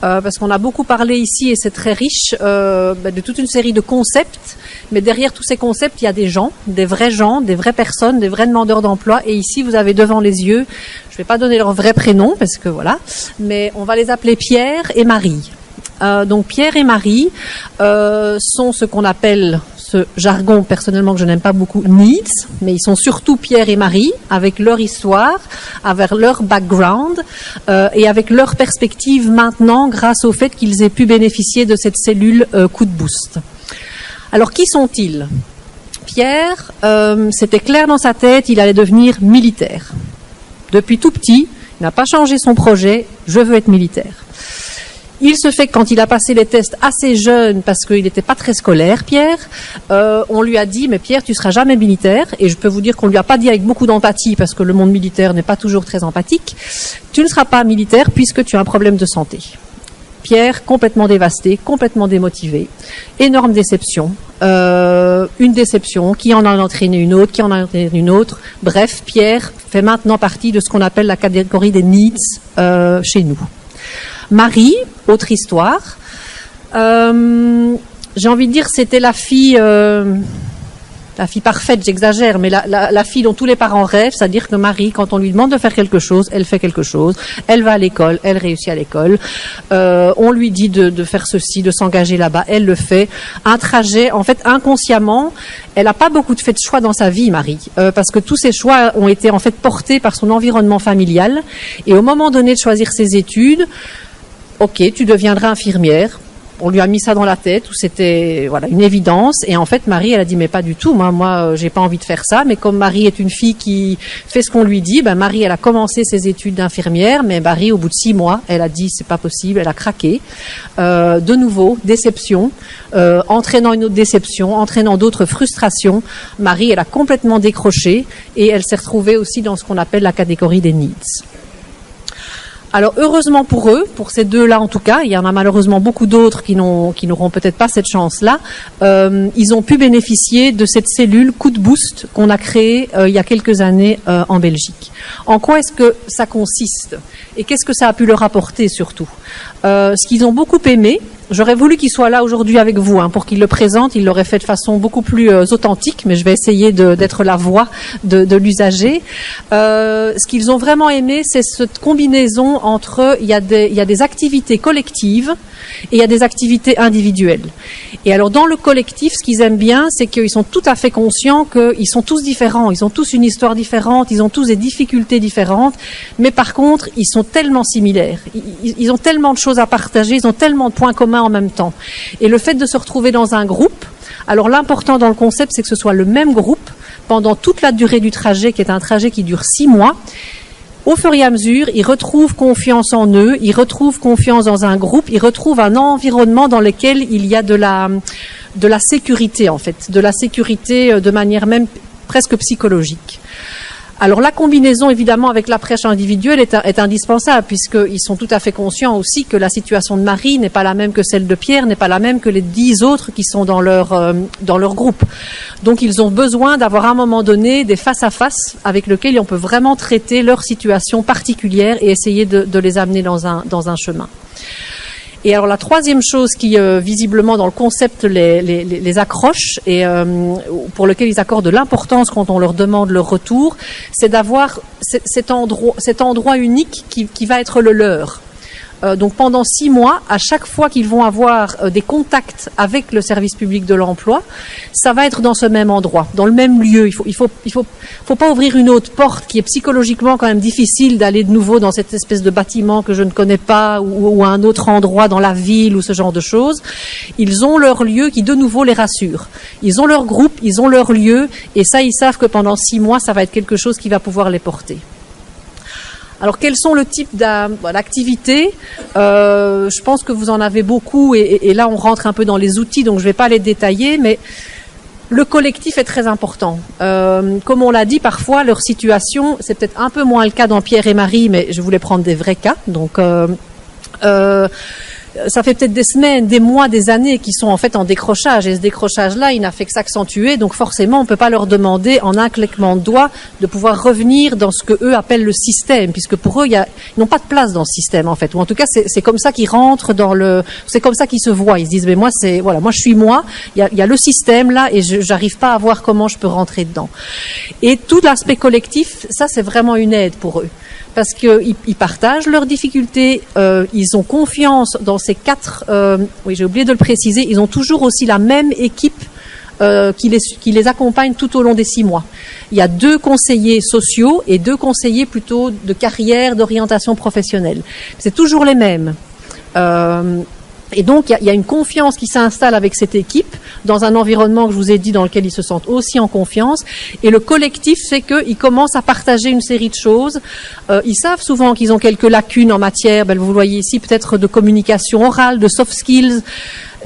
Parce qu'on a beaucoup parlé ici et c'est très riche de toute une série de concepts, mais derrière tous ces concepts il y a des gens, des vraies personnes, des vrais demandeurs d'emploi, et ici vous avez devant les yeux, je ne vais pas donner leur vrai prénom parce que voilà, mais on va les appeler Pierre et Marie. Donc Pierre et Marie sont ce qu'on appelle, ce jargon personnellement que je n'aime pas beaucoup, needs, mais ils sont surtout Pierre et Marie avec leur histoire, avec leur background et avec leur perspective maintenant grâce au fait qu'ils aient pu bénéficier de cette cellule Coup de Boost. Alors qui sont-ils? Pierre, c'était clair dans sa tête, il allait devenir militaire. Depuis tout petit, il n'a pas changé son projet, je veux être militaire. Il se fait que quand il a passé les tests assez jeune, parce qu'il n'était pas très scolaire, Pierre, on lui a dit, mais Pierre, tu seras jamais militaire. Et je peux vous dire qu'on lui a pas dit avec beaucoup d'empathie, parce que le monde militaire n'est pas toujours très empathique. Tu ne seras pas militaire puisque tu as un problème de santé. Pierre, complètement dévasté, complètement démotivé. Énorme déception. Une déception qui en a entraîné une autre, qui en a entraîné une autre. Bref, Pierre fait maintenant partie de ce qu'on appelle la catégorie des needs chez nous. Marie, autre histoire. J'ai envie de dire c'était la fille parfaite, j'exagère, mais la fille dont tous les parents rêvent, c'est-à-dire que Marie, quand on lui demande de faire quelque chose, elle fait quelque chose. Elle va à l'école, elle réussit à l'école. On lui dit de faire ceci, de s'engager là-bas, elle le fait. Un trajet, en fait, inconsciemment, elle n'a pas beaucoup fait de choix dans sa vie, Marie, parce que tous ses choix ont été en fait portés par son environnement familial. Et au moment donné de choisir ses études, ok, tu deviendras infirmière. on lui a mis ça dans la tête, où c'était voilà une évidence. Et en fait, Marie, elle a dit mais pas du tout. Moi, j'ai pas envie de faire ça. Mais comme Marie est une fille qui fait ce qu'on lui dit, ben Marie, elle a commencé ses études d'infirmière. Mais Marie, au bout de 6 mois, elle a dit c'est pas possible. Elle a craqué. De nouveau, déception, entraînant une autre déception, entraînant d'autres frustrations. Marie, elle a complètement décroché et elle s'est retrouvée aussi dans ce qu'on appelle la catégorie des needs. Alors heureusement pour eux, pour ces deux-là en tout cas, il y en a malheureusement beaucoup d'autres qui n'auront peut-être pas cette chance-là, ils ont pu bénéficier de cette cellule Coup de Boost qu'on a créée il y a quelques années en Belgique. En quoi est-ce que ça consiste et qu'est-ce que ça a pu leur apporter surtout? Ce qu'ils ont beaucoup aimé, j'aurais voulu qu'il soit là aujourd'hui avec vous pour qu'il le présente, il l'aurait fait de façon beaucoup plus authentique, mais je vais essayer d'être la voix de l'usager. Ce qu'ils ont vraiment aimé, c'est cette combinaison entre il y a des activités collectives et il y a des activités individuelles. Et alors dans le collectif, ce qu'ils aiment bien, c'est qu'ils sont tout à fait conscients qu'ils sont tous différents, ils ont tous une histoire différente, ils ont tous des difficultés différentes, mais par contre, ils sont tellement similaires, ils ont tellement de choses à partager, ils ont tellement de points communs en même temps. Et le fait de se retrouver dans un groupe, alors l'important dans le concept, c'est que ce soit le même groupe pendant toute la durée du trajet, qui est un trajet qui dure 6 mois. Au fur et à mesure, ils retrouvent confiance en eux, ils retrouvent confiance dans un groupe, ils retrouvent un environnement dans lequel il y a de la sécurité en fait, de la sécurité de manière même presque psychologique. Alors la combinaison évidemment avec l'approche individuelle est indispensable puisqu'ils sont tout à fait conscients aussi que la situation de Marie n'est pas la même que celle de Pierre, n'est pas la même que les 10 autres qui sont dans leur groupe. Donc ils ont besoin d'avoir à un moment donné des face-à-face avec lesquels on peut vraiment traiter leur situation particulière et essayer de les amener dans un chemin. Et alors la troisième chose qui visiblement dans le concept les accroche et pour lequel ils accordent de l'importance quand on leur demande leur retour, c'est d'avoir cet endroit unique qui va être le leur. Donc pendant 6 mois, à chaque fois qu'ils vont avoir des contacts avec le service public de l'emploi, ça va être dans ce même endroit, dans le même lieu. Il faut pas ouvrir une autre porte qui est psychologiquement quand même difficile d'aller de nouveau dans cette espèce de bâtiment que je ne connais pas ou à un autre endroit dans la ville ou ce genre de choses. Ils ont leur lieu qui de nouveau les rassure. Ils ont leur groupe, ils ont leur lieu et ça ils savent que pendant 6 mois ça va être quelque chose qui va pouvoir les porter. Alors, quels sont le type d'activités? Je pense que vous en avez beaucoup et là, on rentre un peu dans les outils, donc je ne vais pas les détailler, mais le collectif est très important. Comme on l'a dit, parfois, leur situation, c'est peut-être un peu moins le cas dans Pierre et Marie, mais je voulais prendre des vrais cas. Donc, ça fait peut-être des semaines, des mois, des années qu'ils sont en fait en décrochage. Et ce décrochage-là, il n'a fait que s'accentuer. Donc forcément, on ne peut pas leur demander en un claquement de doigts de pouvoir revenir dans ce que eux appellent le système, puisque pour eux, ils n'ont pas de place dans ce système en fait. Ou en tout cas, c'est comme ça qu'ils rentrent c'est comme ça qu'ils se voient. Ils se disent, mais moi je suis moi. Il y a le système là, et j'arrive pas à voir comment je peux rentrer dedans. Et tout l'aspect collectif, ça c'est vraiment une aide pour eux. Parce qu'ils partagent leurs difficultés, ils ont confiance dans ces 4... oui, j'ai oublié de le préciser, ils ont toujours aussi la même équipe qui les accompagne tout au long des 6 mois. Il y a 2 conseillers sociaux et 2 conseillers plutôt de carrière, d'orientation professionnelle. C'est toujours les mêmes. Et donc, il y a une confiance qui s'installe avec cette équipe dans un environnement que je vous ai dit dans lequel ils se sentent aussi en confiance. Et le collectif fait qu'ils commencent à partager une série de choses. Ils savent souvent qu'ils ont quelques lacunes en matière, vous le voyez ici, peut-être de communication orale, de soft skills.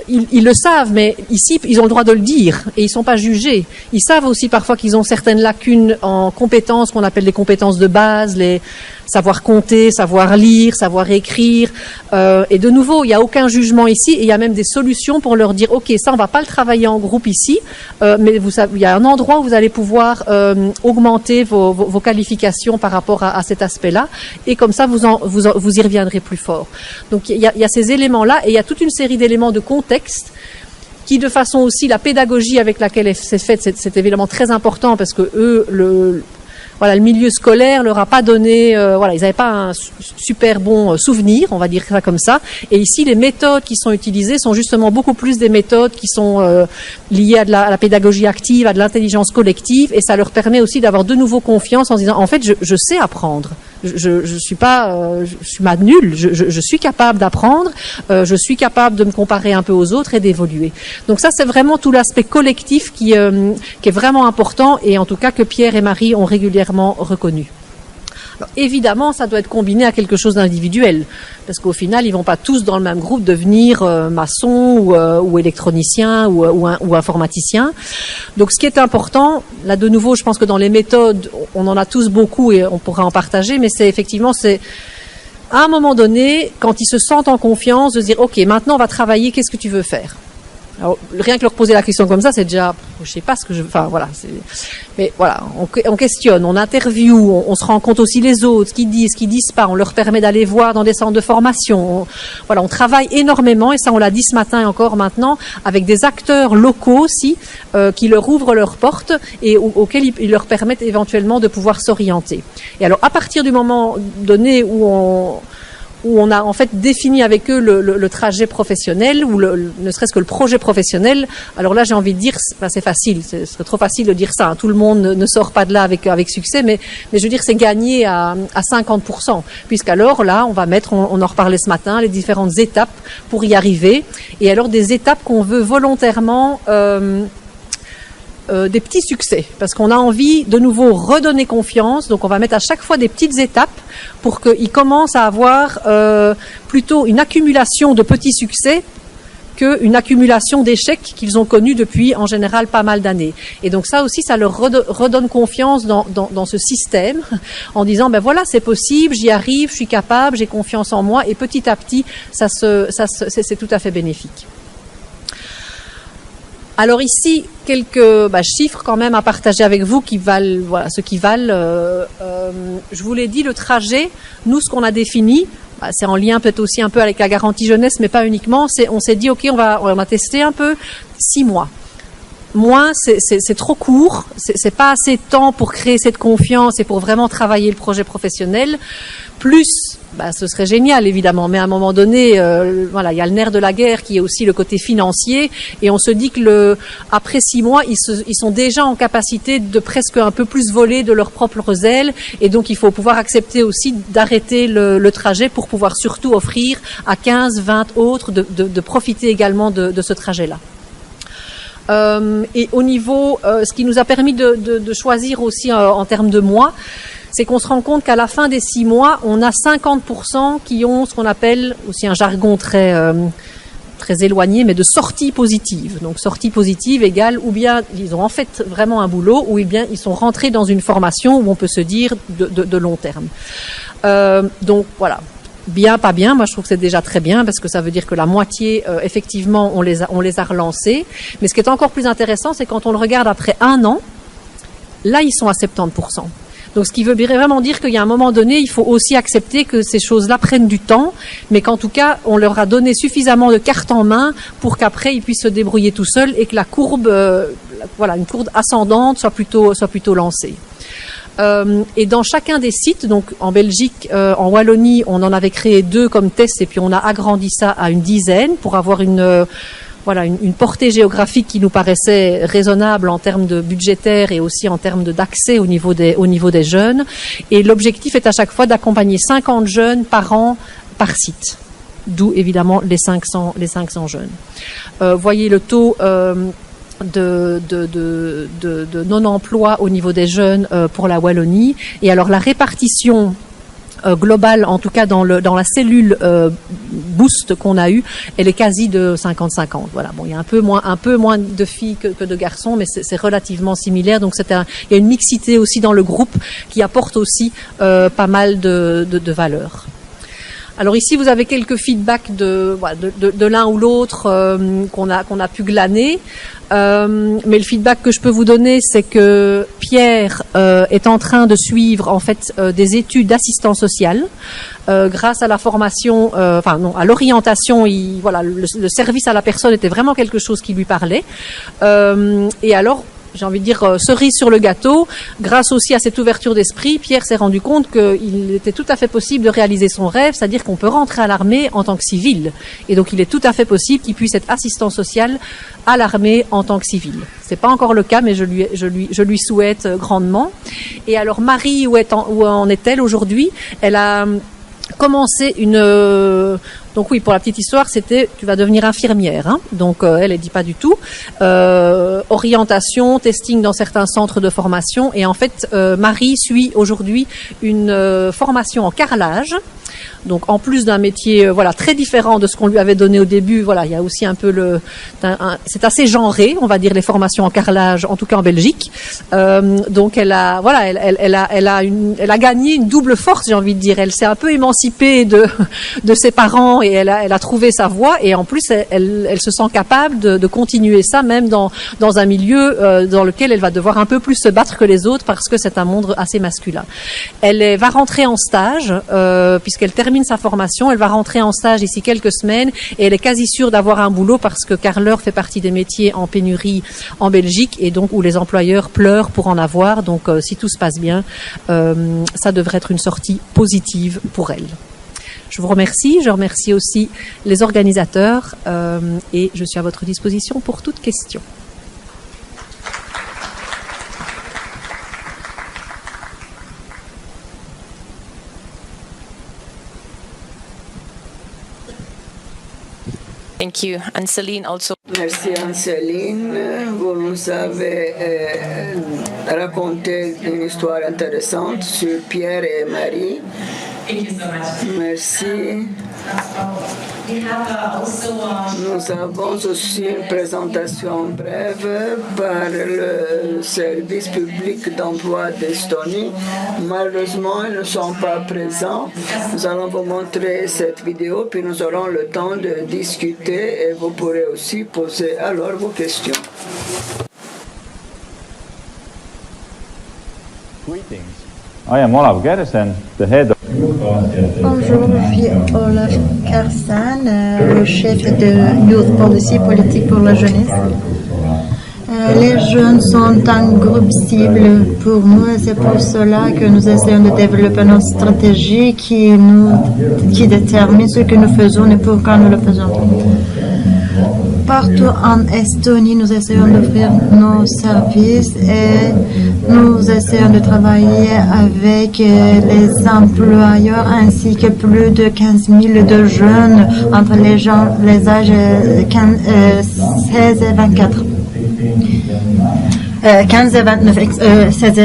Ils le savent, mais ici, ils ont le droit de le dire et ils sont pas jugés. Ils savent aussi parfois qu'ils ont certaines lacunes en compétences qu'on appelle les compétences de base, les savoir compter, savoir lire, savoir écrire. Et de nouveau, il n'y a aucun jugement ici et il y a même des solutions pour leur dire, OK, ça, on va pas le travailler en groupe ici, mais vous savez, il y a un endroit où vous allez pouvoir augmenter vos qualifications par rapport à cet aspect-là et comme ça, vous y reviendrez plus fort. Donc, il y a ces éléments-là et il y a toute une série d'éléments de contexte qui, de façon aussi, la pédagogie avec laquelle c'est faite, c'est évidemment très important parce que eux, voilà, le milieu scolaire leur a pas donné, voilà, ils n'avaient pas un super bon souvenir, on va dire ça comme ça. Et ici, les méthodes qui sont utilisées sont justement beaucoup plus des méthodes qui sont liées à la pédagogie active, à de l'intelligence collective, et ça leur permet aussi d'avoir de nouveau confiance en se disant, en fait, je sais apprendre. Je suis pas, je suis pas nulle. Je suis capable d'apprendre. Je suis capable de me comparer un peu aux autres et d'évoluer. Donc ça, c'est vraiment tout l'aspect collectif qui est vraiment important, et en tout cas que Pierre et Marie ont régulièrement reconnu. Alors, évidemment, ça doit être combiné à quelque chose d'individuel, parce qu'au final, ils vont pas tous dans le même groupe devenir maçon ou électronicien ou informaticien. Donc, ce qui est important, là de nouveau, je pense que dans les méthodes, on en a tous beaucoup et on pourra en partager, mais c'est effectivement, c'est à un moment donné, quand ils se sentent en confiance, de se dire, ok, maintenant on va travailler, qu'est-ce que tu veux faire? Alors, rien que leur poser la question comme ça, c'est déjà, je sais pas ce que enfin voilà, mais voilà, on questionne, on interview, on se rend compte aussi les autres, ce qu'ils disent pas, on leur permet d'aller voir dans des centres de formation, voilà, on travaille énormément, et ça on l'a dit ce matin et encore maintenant, avec des acteurs locaux aussi, qui leur ouvrent leurs portes et auxquels ils leur permettent éventuellement de pouvoir s'orienter. Et alors, à partir du moment donné où on a en fait défini avec eux le trajet professionnel, ou ne serait-ce que le projet professionnel. Alors là, j'ai envie de dire, c'est facile, ce serait trop facile de dire ça, hein. Tout le monde ne sort pas de là avec succès, mais je veux dire, c'est gagné à 50%, puisqu'alors là, on va mettre, on en reparlait ce matin, les différentes étapes pour y arriver, et alors des étapes qu'on veut volontairement des petits succès, parce qu'on a envie de nouveau redonner confiance. Donc on va mettre à chaque fois des petites étapes pour qu'ils commencent à avoir plutôt une accumulation de petits succès qu'une accumulation d'échecs qu'ils ont connus depuis en général pas mal d'années. Et donc ça aussi, ça leur redonne confiance dans ce système, en disant ben voilà, c'est possible, j'y arrive, je suis capable, j'ai confiance en moi, et petit à petit c'est tout à fait bénéfique. Alors ici, quelques chiffres quand même à partager avec vous qui valent, voilà, ce qui valent. Je vous l'ai dit, le trajet, nous, ce qu'on a défini, c'est en lien peut-être aussi un peu avec la garantie jeunesse, mais pas uniquement. On s'est dit, ok, on va tester un peu 6 mois. Moins, c'est trop court, c'est pas assez de temps pour créer cette confiance et pour vraiment travailler le projet professionnel. Plus, ce serait génial évidemment, mais à un moment donné, voilà, il y a le nerf de la guerre qui est aussi le côté financier, et on se dit que après 6 mois, ils sont déjà en capacité de presque un peu plus voler de leurs propres ailes, et donc il faut pouvoir accepter aussi d'arrêter le trajet pour pouvoir surtout offrir à 15, 20 autres de profiter également de ce trajet-là. Et au niveau, ce qui nous a permis de choisir aussi en termes de mois, c'est qu'on se rend compte qu'à la fin des 6 mois, on a 50% qui ont ce qu'on appelle aussi un jargon très éloigné, mais de sortie positive. Donc sortie positive égale, ou bien ils ont en fait vraiment un boulot, ou bien ils sont rentrés dans une formation où on peut se dire de long terme. Donc voilà. Bien, pas bien, moi je trouve que c'est déjà très bien, parce que ça veut dire que la moitié, effectivement, on les a relancés. Mais ce qui est encore plus intéressant, c'est quand on le regarde après 1 an, là ils sont à 70%. Donc ce qui veut vraiment dire qu'il y a un moment donné, il faut aussi accepter que ces choses-là prennent du temps, mais qu'en tout cas, on leur a donné suffisamment de cartes en main pour qu'après ils puissent se débrouiller tout seuls, et que la courbe, voilà, une courbe ascendante soit plutôt lancée. Et dans chacun des sites, donc en Belgique, en Wallonie, on en avait créé 2 comme test, et puis on a agrandi ça à une dizaine pour avoir une portée géographique qui nous paraissait raisonnable en termes de budgétaire et aussi en termes d'accès au niveau des jeunes. Et l'objectif est à chaque fois d'accompagner 50 jeunes par an par site. D'où évidemment les 500 jeunes. Voyez le taux de non-emploi au niveau des jeunes pour la Wallonie. Et alors la répartition globale, en tout cas dans la cellule boost qu'on a eue, elle est quasi de 50-50. Voilà. Bon, il y a un peu moins de filles que de garçons, mais c'est relativement similaire. Donc il y a une mixité aussi dans le groupe qui apporte aussi pas mal de valeurs. Alors ici, vous avez quelques feedbacks de l'un ou l'autre qu'on a pu glaner. Mais le feedback que je peux vous donner, c'est que Pierre est en train de suivre en fait des études d'assistant social grâce à la formation, à l'orientation. Le service à la personne était vraiment quelque chose qui lui parlait. Et alors, j'ai envie de dire, cerise sur le gâteau, grâce aussi à cette ouverture d'esprit, Pierre s'est rendu compte qu'il était tout à fait possible de réaliser son rêve, c'est-à-dire qu'on peut rentrer à l'armée en tant que civil. Et donc, il est tout à fait possible qu'il puisse être assistant social à l'armée en tant que civil. C'est pas encore le cas, mais je lui souhaite grandement. Et alors, Marie, où en est-elle aujourd'hui? Elle a commencé donc oui, pour la petite histoire, c'était tu vas devenir infirmière. Hein. Donc elle dit pas du tout. Orientation, testing dans certains centres de formation. Et en fait, Marie suit aujourd'hui une formation en carrelage. Donc en plus d'un métier très différent de ce qu'on lui avait donné au début, il y a aussi un peu c'est assez genré, on va dire, les formations en carrelage, en tout cas en Belgique. Donc elle a gagné une double force, j'ai envie de dire. Elle s'est un peu émancipée de ses parents et elle a trouvé sa voie, et en plus elle se sent capable de continuer ça même dans un milieu dans lequel elle va devoir un peu plus se battre que les autres parce que c'est un monde assez masculin. Elle va rentrer en stage puisqu'elle termine sa formation, elle va rentrer en stage ici quelques semaines et elle est quasi sûre d'avoir un boulot parce que carreleur fait partie des métiers en pénurie en Belgique et donc où les employeurs pleurent pour en avoir. Donc si tout se passe bien, ça devrait être une sortie positive pour elle. Je vous remercie, je remercie aussi les organisateurs et je suis à votre disposition pour toute question. Thank you, Anseline. Also, merci Anseline. Vous nous avez raconté une histoire intéressante sur Pierre et Marie. Merci. Nous avons aussi une présentation brève par le service public d'emploi d'Estonie. Malheureusement, ils ne sont pas présents. Nous allons vous montrer cette vidéo, puis nous aurons le temps de discuter et vous pourrez aussi poser alors vos questions. I am Olav Gersen, the head of... Bonjour, je suis Olav Gersen, le chef de Youth Policy, politique pour la jeunesse. Les jeunes sont un groupe cible pour nous et c'est pour cela que nous essayons de développer notre stratégie qui détermine ce que nous faisons et pourquoi nous le faisons. Partout en Estonie, nous essayons d'offrir nos services et nous essayons de travailler avec les employeurs ainsi que plus de 15 000 de jeunes entre les âges 16 et 24. 16 et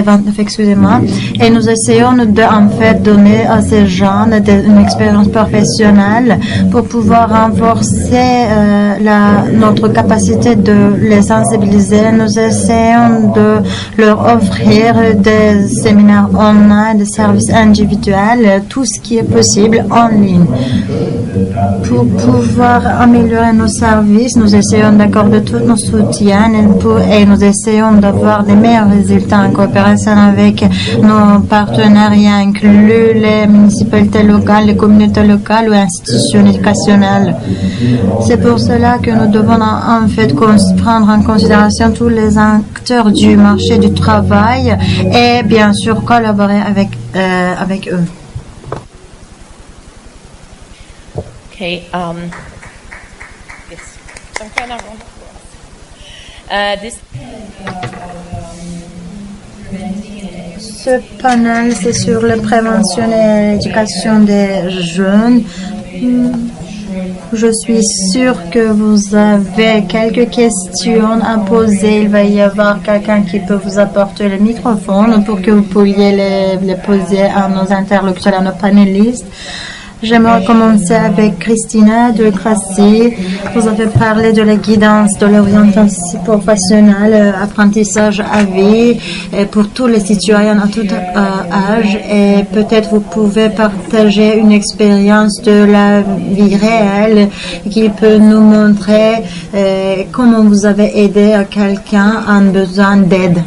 29, excusez-moi. Et nous essayons en fait donner à ces jeunes une expérience professionnelle pour pouvoir renforcer notre capacité de les sensibiliser. Nous essayons de leur offrir des séminaires online, des services individuels, tout ce qui est possible en ligne. Pour pouvoir améliorer nos services, nous essayons d'accorder tout notre soutien et nous essayons d'avoir des meilleurs résultats en coopération avec nos partenariats inclus les municipalités locales, les communautés locales ou institutions éducationnelles. C'est pour cela que nous devons en fait prendre en considération tous les acteurs du marché du travail et bien sûr collaborer avec eux. okay. Yes. Some kind of this. Ce panel, c'est sur la prévention et l'éducation des jeunes. Je suis sûre que vous avez quelques questions à poser. Il va y avoir quelqu'un qui peut vous apporter le microphone pour que vous puissiez les poser à nos interlocuteurs, à nos panélistes. J'aimerais commencer avec Christina de Crassi. Vous avez parlé de la guidance, de l'orientation professionnelle, apprentissage à vie pour tous les citoyens à tout âge. Et peut-être vous pouvez partager une expérience de la vie réelle qui peut nous montrer comment vous avez aidé à quelqu'un en besoin d'aide.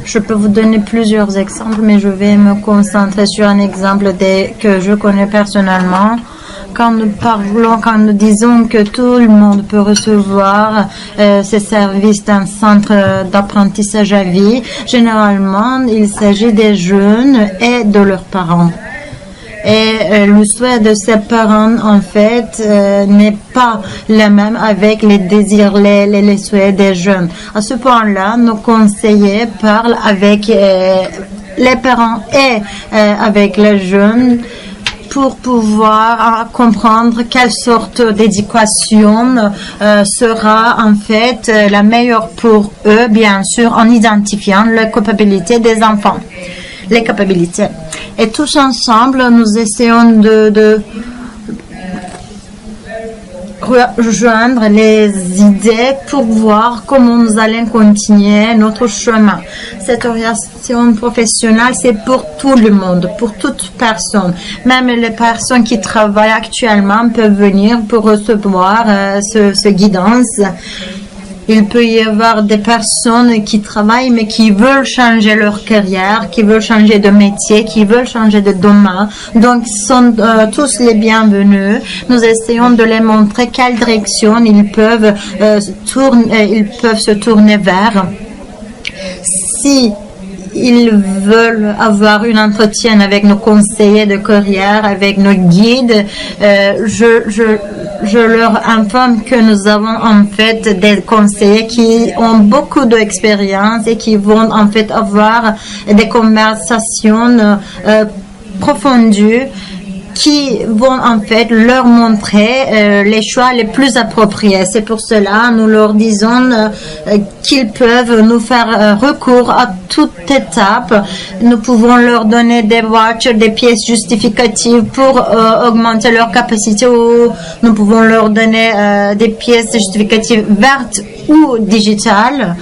Je peux vous donner plusieurs exemples, mais je vais me concentrer sur un exemple que je connais personnellement. Quand nous disons que tout le monde peut recevoir ces services d'un centre d'apprentissage à vie, généralement, il s'agit des jeunes et de leurs parents. Et le souhait de ces parents, en fait, n'est pas le même avec les désirs, les souhaits des jeunes. À ce point-là, nos conseillers parlent avec les parents et avec les jeunes pour pouvoir comprendre quelle sorte d'éducation sera en fait la meilleure pour eux, bien sûr, en identifiant les capacités des enfants. Les capacités. Et tous ensemble, nous essayons de rejoindre les idées pour voir comment nous allons continuer notre chemin. Cette orientation professionnelle, c'est pour tout le monde, pour toute personne. Même les personnes qui travaillent actuellement peuvent venir pour recevoir ce guidance. Il peut y avoir des personnes qui travaillent mais qui veulent changer leur carrière, qui veulent changer de métier, qui veulent changer de domaine. Donc, ils sont tous les bienvenus. Nous essayons de les montrer quelle direction ils peuvent se tourner vers. Si ils veulent avoir un entretien avec nos conseillers de carrière, avec nos guides, je leur informe que nous avons en fait des conseillers qui ont beaucoup d'expérience et qui vont en fait avoir des conversations profondes qui vont en fait leur montrer les choix les plus appropriés. C'est pour cela nous leur disons qu'ils peuvent nous faire recours à toute étape. Nous pouvons leur donner des vouchers, des pièces justificatives pour augmenter leur capacité, ou nous pouvons leur donner des pièces justificatives vertes ou digitales.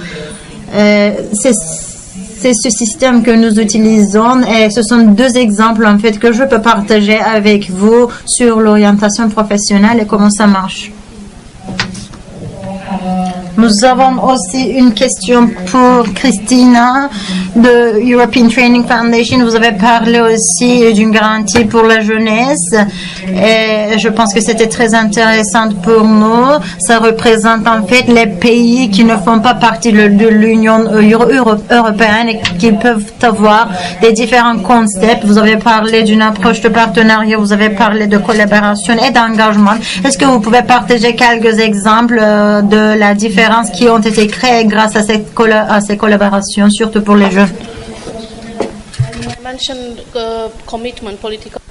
C'est ce système que nous utilisons et ce sont deux exemples en fait que je peux partager avec vous sur l'orientation professionnelle et comment ça marche. Nous avons aussi une question pour Christina de European Training Foundation. Vous avez parlé aussi d'une garantie pour la jeunesse et je pense que c'était très intéressant pour nous. Ça représente en fait les pays qui ne font pas partie de l'Union européenne et qui peuvent avoir des différents concepts. Vous avez parlé d'une approche de partenariat, vous avez parlé de collaboration et d'engagement. Est-ce que vous pouvez partager quelques exemples de la différence qui ont été créées grâce à ces collaborations, surtout pour les jeunes?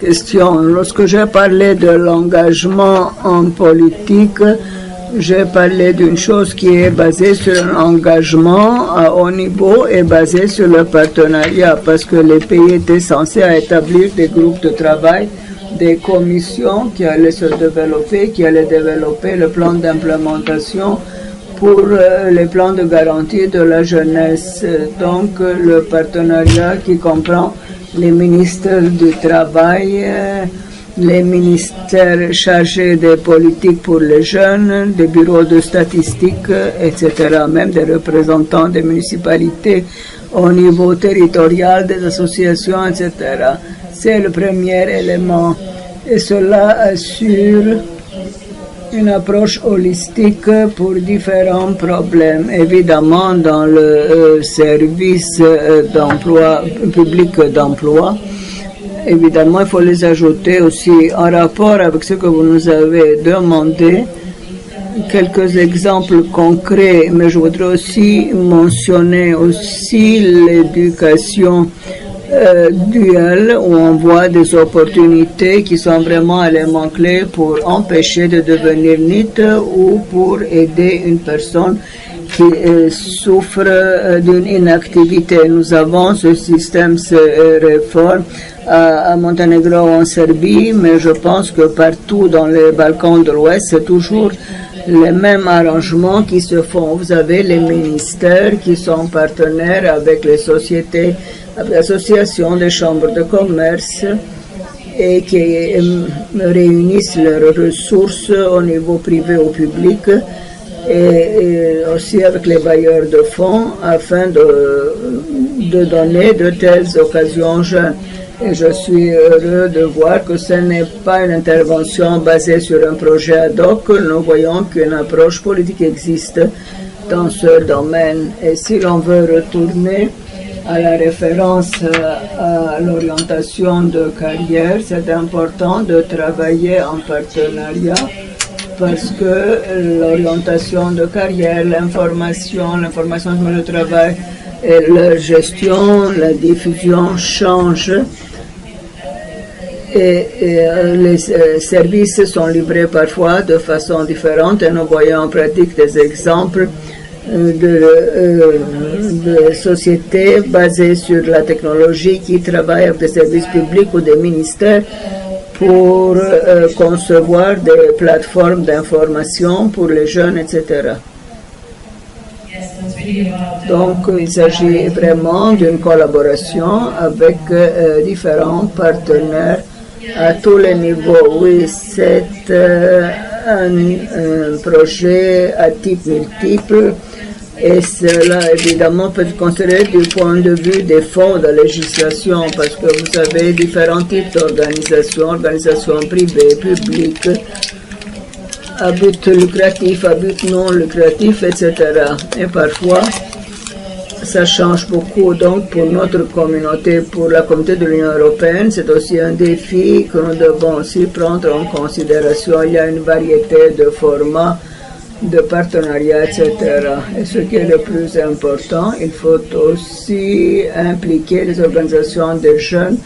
Question. Lorsque j'ai parlé de l'engagement en politique, j'ai parlé d'une chose qui est basée sur un engagement à haut niveau et basée sur le partenariat, parce que les pays étaient censés établir des groupes de travail, des commissions qui allaient se développer, qui allaient développer le plan d'implémentation pour les plans de garantie de la jeunesse. Donc, le partenariat qui comprend les ministères du Travail, les ministères chargés des politiques pour les jeunes, des bureaux de statistiques, etc., même des représentants des municipalités au niveau territorial, des associations, etc. C'est le premier élément. Et cela assure une approche holistique pour différents problèmes. Évidemment, dans le service d'emploi, public d'emploi, évidemment, il faut les ajouter aussi en rapport avec ce que vous nous avez demandé. Quelques exemples concrets, mais je voudrais aussi mentionner aussi l'éducation duel, où on voit des opportunités qui sont vraiment éléments clés pour empêcher de devenir NEET ou pour aider une personne qui souffre d'une inactivité. Nous avons ce système, ces réformes à Monténégro, en Serbie, mais je pense que partout dans les Balkans de l'Ouest, c'est toujours les mêmes arrangements qui se font. Vous avez les ministères qui sont partenaires avec les sociétés, l'association des chambres de commerce et qui réunissent leurs ressources au niveau privé ou public et aussi avec les bailleurs de fonds afin de donner de telles occasions aux jeunes. Et je suis heureux de voir que ce n'est pas une intervention basée sur un projet ad hoc. Nous voyons qu'une approche politique existe dans ce domaine. Et si l'on veut retourner à la référence à l'orientation de carrière, c'est important de travailler en partenariat parce que l'orientation de carrière, l'information sur le travail et la gestion, la diffusion changent. Et les services sont livrés parfois de façon différente et nous voyons en pratique des exemples de sociétés basées sur la technologie qui travaillent avec des services publics ou des ministères pour concevoir des plateformes d'information pour les jeunes, etc. Donc, il s'agit vraiment d'une collaboration avec différents partenaires à tous les niveaux. Oui, c'est un projet à type multiple et cela, évidemment, peut être considéré du point de vue des fonds de législation parce que vous avez différents types d'organisations, organisations privées, publiques, à but lucratif, à but non lucratif, etc. Et parfois, ça change beaucoup. Donc, pour notre communauté, pour la communauté de l'Union européenne, c'est aussi un défi que nous devons aussi prendre en considération. Il y a une variété de formats, de partenariats, etc. Et ce qui est le plus important, il faut aussi impliquer les organisations des jeunes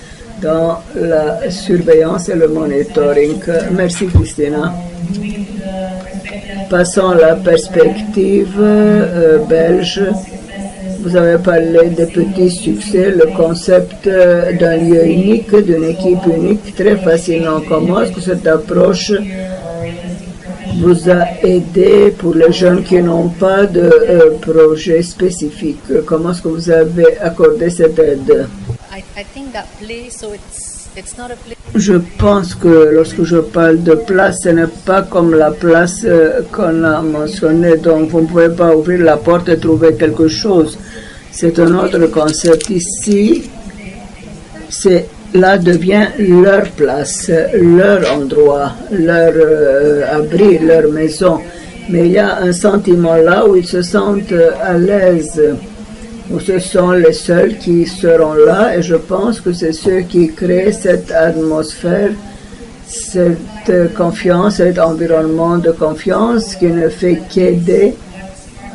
dans la surveillance et le monitoring. Merci, Christina. Passons à la perspective belge. Vous avez parlé des petits succès, le concept d'un lieu unique, d'une équipe unique, très facilement. Comment est-ce que cette approche vous a aidé pour les jeunes qui n'ont pas de projet spécifique? Comment est-ce que vous avez accordé cette aide? Je pense que lorsque je parle de place, ce n'est pas comme la place qu'on a mentionnée, donc vous ne pouvez pas ouvrir la porte et trouver quelque chose. C'est un autre concept ici. Là devient leur place, leur endroit, leur abri, leur maison. Mais il y a un sentiment là où ils se sentent à l'aise, où ce sont les seuls qui seront là, et je pense que c'est ceux qui créent cette atmosphère, cette confiance, cet environnement de confiance qui ne fait qu'aider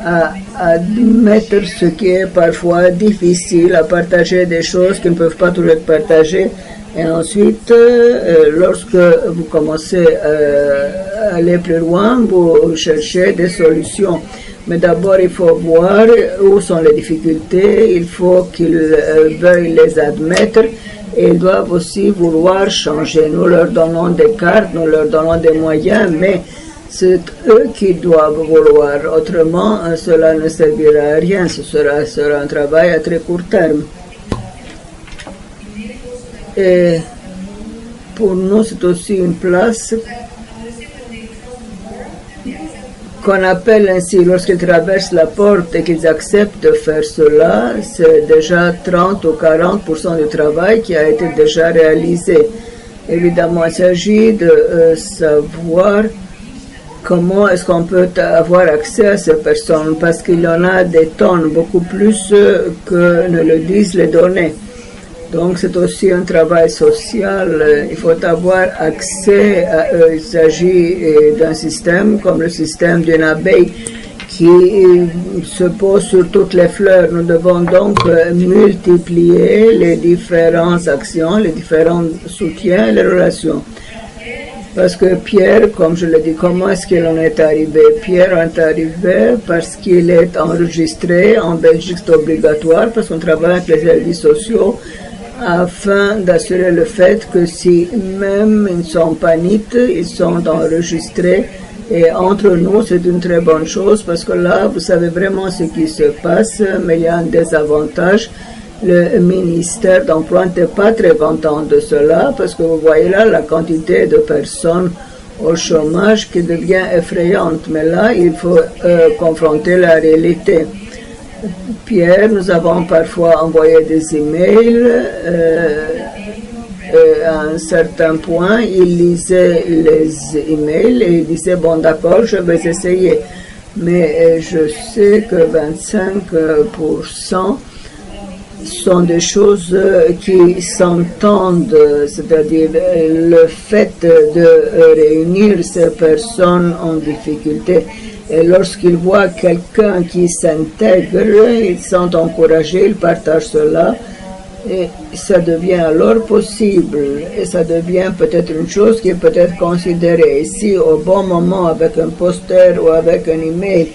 à admettre ce qui est parfois difficile, à partager des choses qui ne peuvent pas toujours être partagées. Et ensuite, lorsque vous commencez à aller plus loin, vous cherchez des solutions. Mais d'abord, il faut voir où sont les difficultés, il faut qu'ils veuillent les admettre et ils doivent aussi vouloir changer. Nous leur donnons des cartes, nous leur donnons des moyens, mais c'est eux qui doivent vouloir. Autrement, cela ne servira à rien. Ce sera un travail à très court terme. Et pour nous, c'est aussi une place qu'on appelle ainsi. Lorsqu'ils traversent la porte et qu'ils acceptent de faire cela, c'est déjà 30 ou 40% du travail qui a été déjà réalisé. Évidemment, il s'agit de savoir comment est-ce qu'on peut avoir accès à ces personnes, parce qu'il y en a des tonnes, beaucoup plus que ne le disent les données. Donc c'est aussi un travail social, il faut avoir accès à eux. Il s'agit d'un système comme le système d'une abeille qui se pose sur toutes les fleurs. Nous devons donc multiplier les différentes actions, les différents soutiens, les relations. Parce que Pierre, comme je l'ai dit, comment est-ce qu'il en est arrivé? Pierre est arrivé parce qu'il est enregistré en Belgique, c'est obligatoire, parce qu'on travaille avec les services sociaux afin d'assurer le fait que si même ils ne sont pas NIT, ils sont enregistrés. Et entre nous, c'est une très bonne chose parce que là, vous savez vraiment ce qui se passe, mais il y a un désavantage. Le ministère d'Emploi n'était pas très content de cela parce que vous voyez là la quantité de personnes au chômage qui devient effrayante. Mais là, il faut confronter la réalité. Pierre, nous avons parfois envoyé des emails À un certain point, il lisait les emails et il disait, bon d'accord, je vais essayer. Mais je sais que 25% sont des choses qui s'entendent, c'est-à-dire le fait de réunir ces personnes en difficulté. Et lorsqu'ils voient quelqu'un qui s'intègre, ils sont encouragés, ils partagent cela. Et ça devient alors possible, et ça devient peut-être une chose qui est peut-être considérée. Et si au bon moment, avec un poster ou avec un email,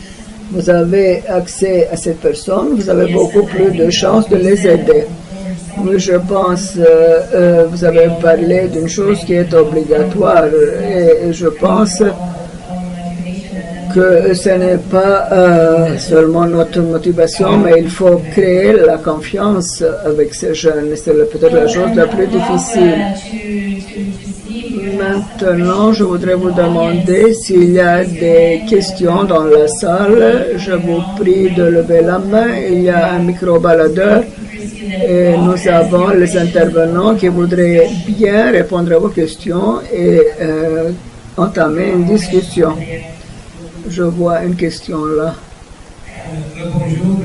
vous avez accès à cette personne, vous avez beaucoup plus de chances de les aider. Oui, je pense, vous avez parlé d'une chose qui est obligatoire, et je pense que ce n'est pas seulement notre motivation, mais il faut créer la confiance avec ces jeunes. C'est peut-être la chose la plus difficile. Maintenant, je voudrais vous demander s'il y a des questions dans la salle. Je vous prie de lever la main. Il y a un micro-baladeur et nous avons les intervenants qui voudraient bien répondre à vos questions et entamer une discussion. Je vois une question là. Bonjour,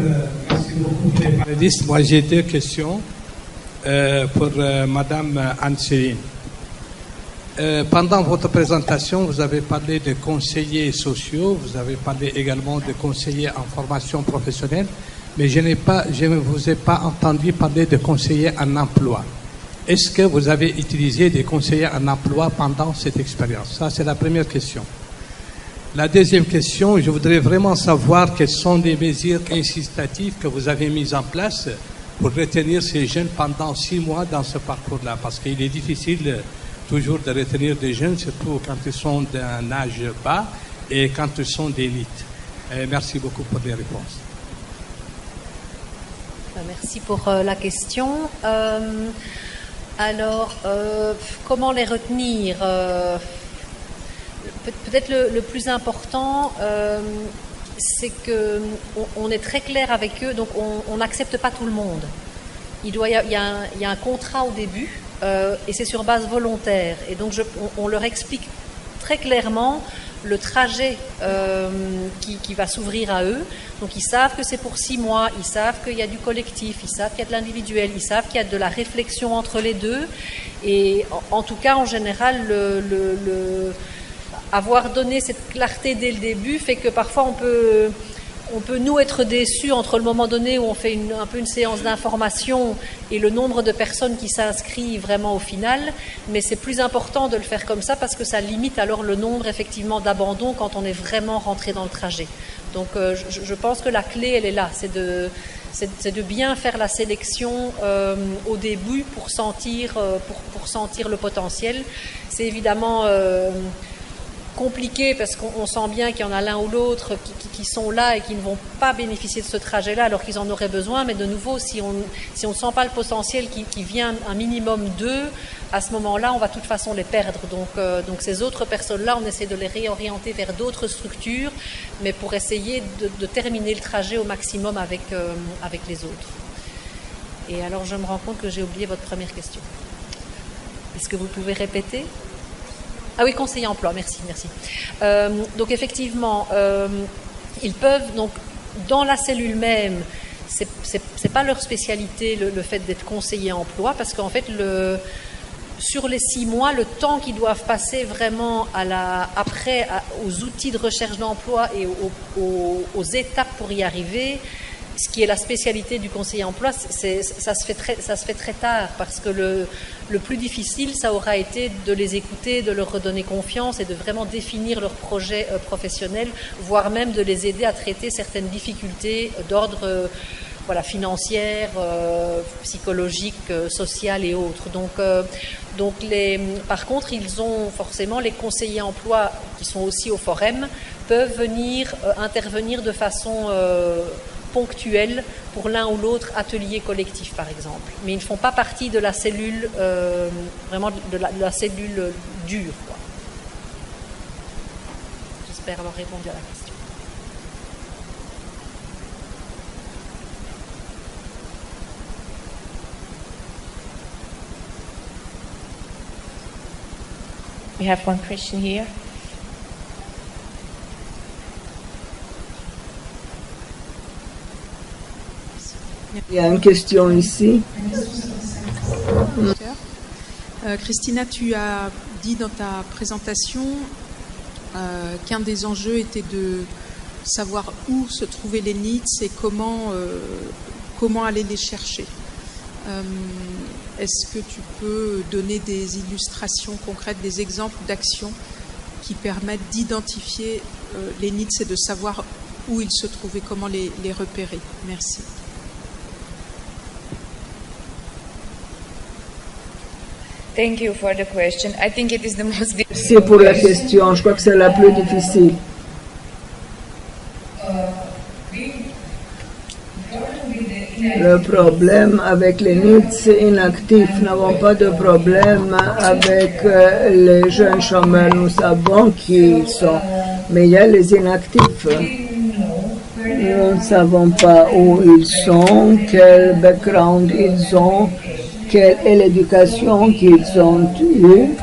merci beaucoup pour les panélistes. Moi, j'ai deux questions pour Madame Anne-Céline. Pendant votre présentation, vous avez parlé de conseillers sociaux, vous avez parlé également de conseillers en formation professionnelle, mais je ne vous ai pas entendu parler de conseillers en emploi. Est-ce que vous avez utilisé des conseillers en emploi pendant cette expérience? Ça, c'est la première question. La deuxième question, je voudrais vraiment savoir quelles sont les mesures incitatives que vous avez mises en place pour retenir ces jeunes pendant 6 mois dans ce parcours-là, parce qu'il est difficile toujours de retenir des jeunes, surtout quand ils sont d'un âge bas et quand ils sont d'élite. Merci beaucoup pour les réponses. Merci pour la question. Alors, comment les retenir? Peut-être le plus important, c'est qu'on est très clair avec eux, donc on n'accepte pas tout le monde. Il y a un contrat au début, et c'est sur base volontaire. Et donc on leur explique très clairement le trajet qui va s'ouvrir à eux. Donc ils savent que c'est pour 6 mois, ils savent qu'il y a du collectif, ils savent qu'il y a de l'individuel, ils savent qu'il y a de la réflexion entre les deux. Et en tout cas, en général, avoir donné cette clarté dès le début fait que parfois on peut nous être déçus entre le moment donné où on fait un peu une séance d'information et le nombre de personnes qui s'inscrivent vraiment au final, mais c'est plus important de le faire comme ça parce que ça limite alors le nombre effectivement d'abandons quand on est vraiment rentré dans le trajet. Donc je pense que la clé elle est là, c'est de bien faire la sélection au début pour sentir le potentiel. C'est évidemment compliqué parce qu'on sent bien qu'il y en a l'un ou l'autre qui sont là et qui ne vont pas bénéficier de ce trajet-là alors qu'ils en auraient besoin, mais de nouveau, si on ne sent pas le potentiel qui vient un minimum d'eux, à ce moment-là, on va de toute façon les perdre. Donc ces autres personnes-là, on essaie de les réorienter vers d'autres structures, mais pour essayer de terminer le trajet au maximum avec les autres. Et alors, je me rends compte que j'ai oublié votre première question. Est-ce que vous pouvez répéter ? Ah oui, conseiller emploi, merci. Donc effectivement, ils peuvent, donc dans la cellule même, c'est pas leur spécialité le fait d'être conseiller emploi, parce qu'en fait, sur les 6 mois, le temps qu'ils doivent passer vraiment aux outils de recherche d'emploi et aux étapes pour y arriver, ce qui est la spécialité du conseiller emploi, ça se fait très tard, parce que le plus difficile, ça aura été de les écouter, de leur redonner confiance et de vraiment définir leur projet professionnel, voire même de les aider à traiter certaines difficultés d'ordre financière, psychologique, sociale et autres. Par contre, ils ont forcément, les conseillers emploi qui sont aussi au Forum, peuvent venir intervenir de façon ponctuelle pour l'un ou l'autre atelier collectif, par exemple. Mais ils ne font pas partie de la cellule, vraiment de la cellule dure, quoi. J'espère avoir répondu à la question. We have one question here. Il y a une question ici. Christina, tu as dit dans ta présentation qu'un des enjeux était de savoir où se trouvaient les NEETs et comment aller les chercher. Est-ce que tu peux donner des illustrations concrètes, des exemples d'actions qui permettent d'identifier les NEETs et de savoir où ils se trouvent et comment les repérer? Merci. Thank you for the question. I think it is the most difficult. C'est pour la question, je crois que c'est la plus difficile. Le problème avec les NEETs inactifs, nous n'avons pas de problème avec les jeunes chômeurs, nous savons qui ils sont, mais il y a les inactifs. Nous ne savons pas où ils sont, quel background ils ont, quelle est l'éducation qu'ils ont eue.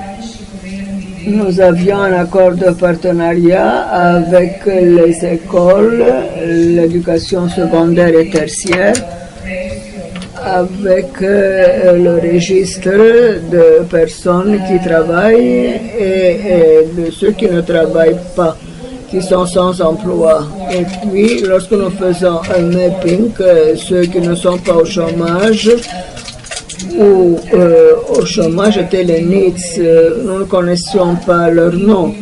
Nous avions un accord de partenariat avec les écoles, l'éducation secondaire et tertiaire, avec le registre de personnes qui travaillent et de ceux qui ne travaillent pas, qui sont sans emploi. Et puis, lorsque nous faisons un mapping, ceux qui ne sont pas au chômage, ou au chômage étaient les NEETs, nous ne connaissions pas leur nom,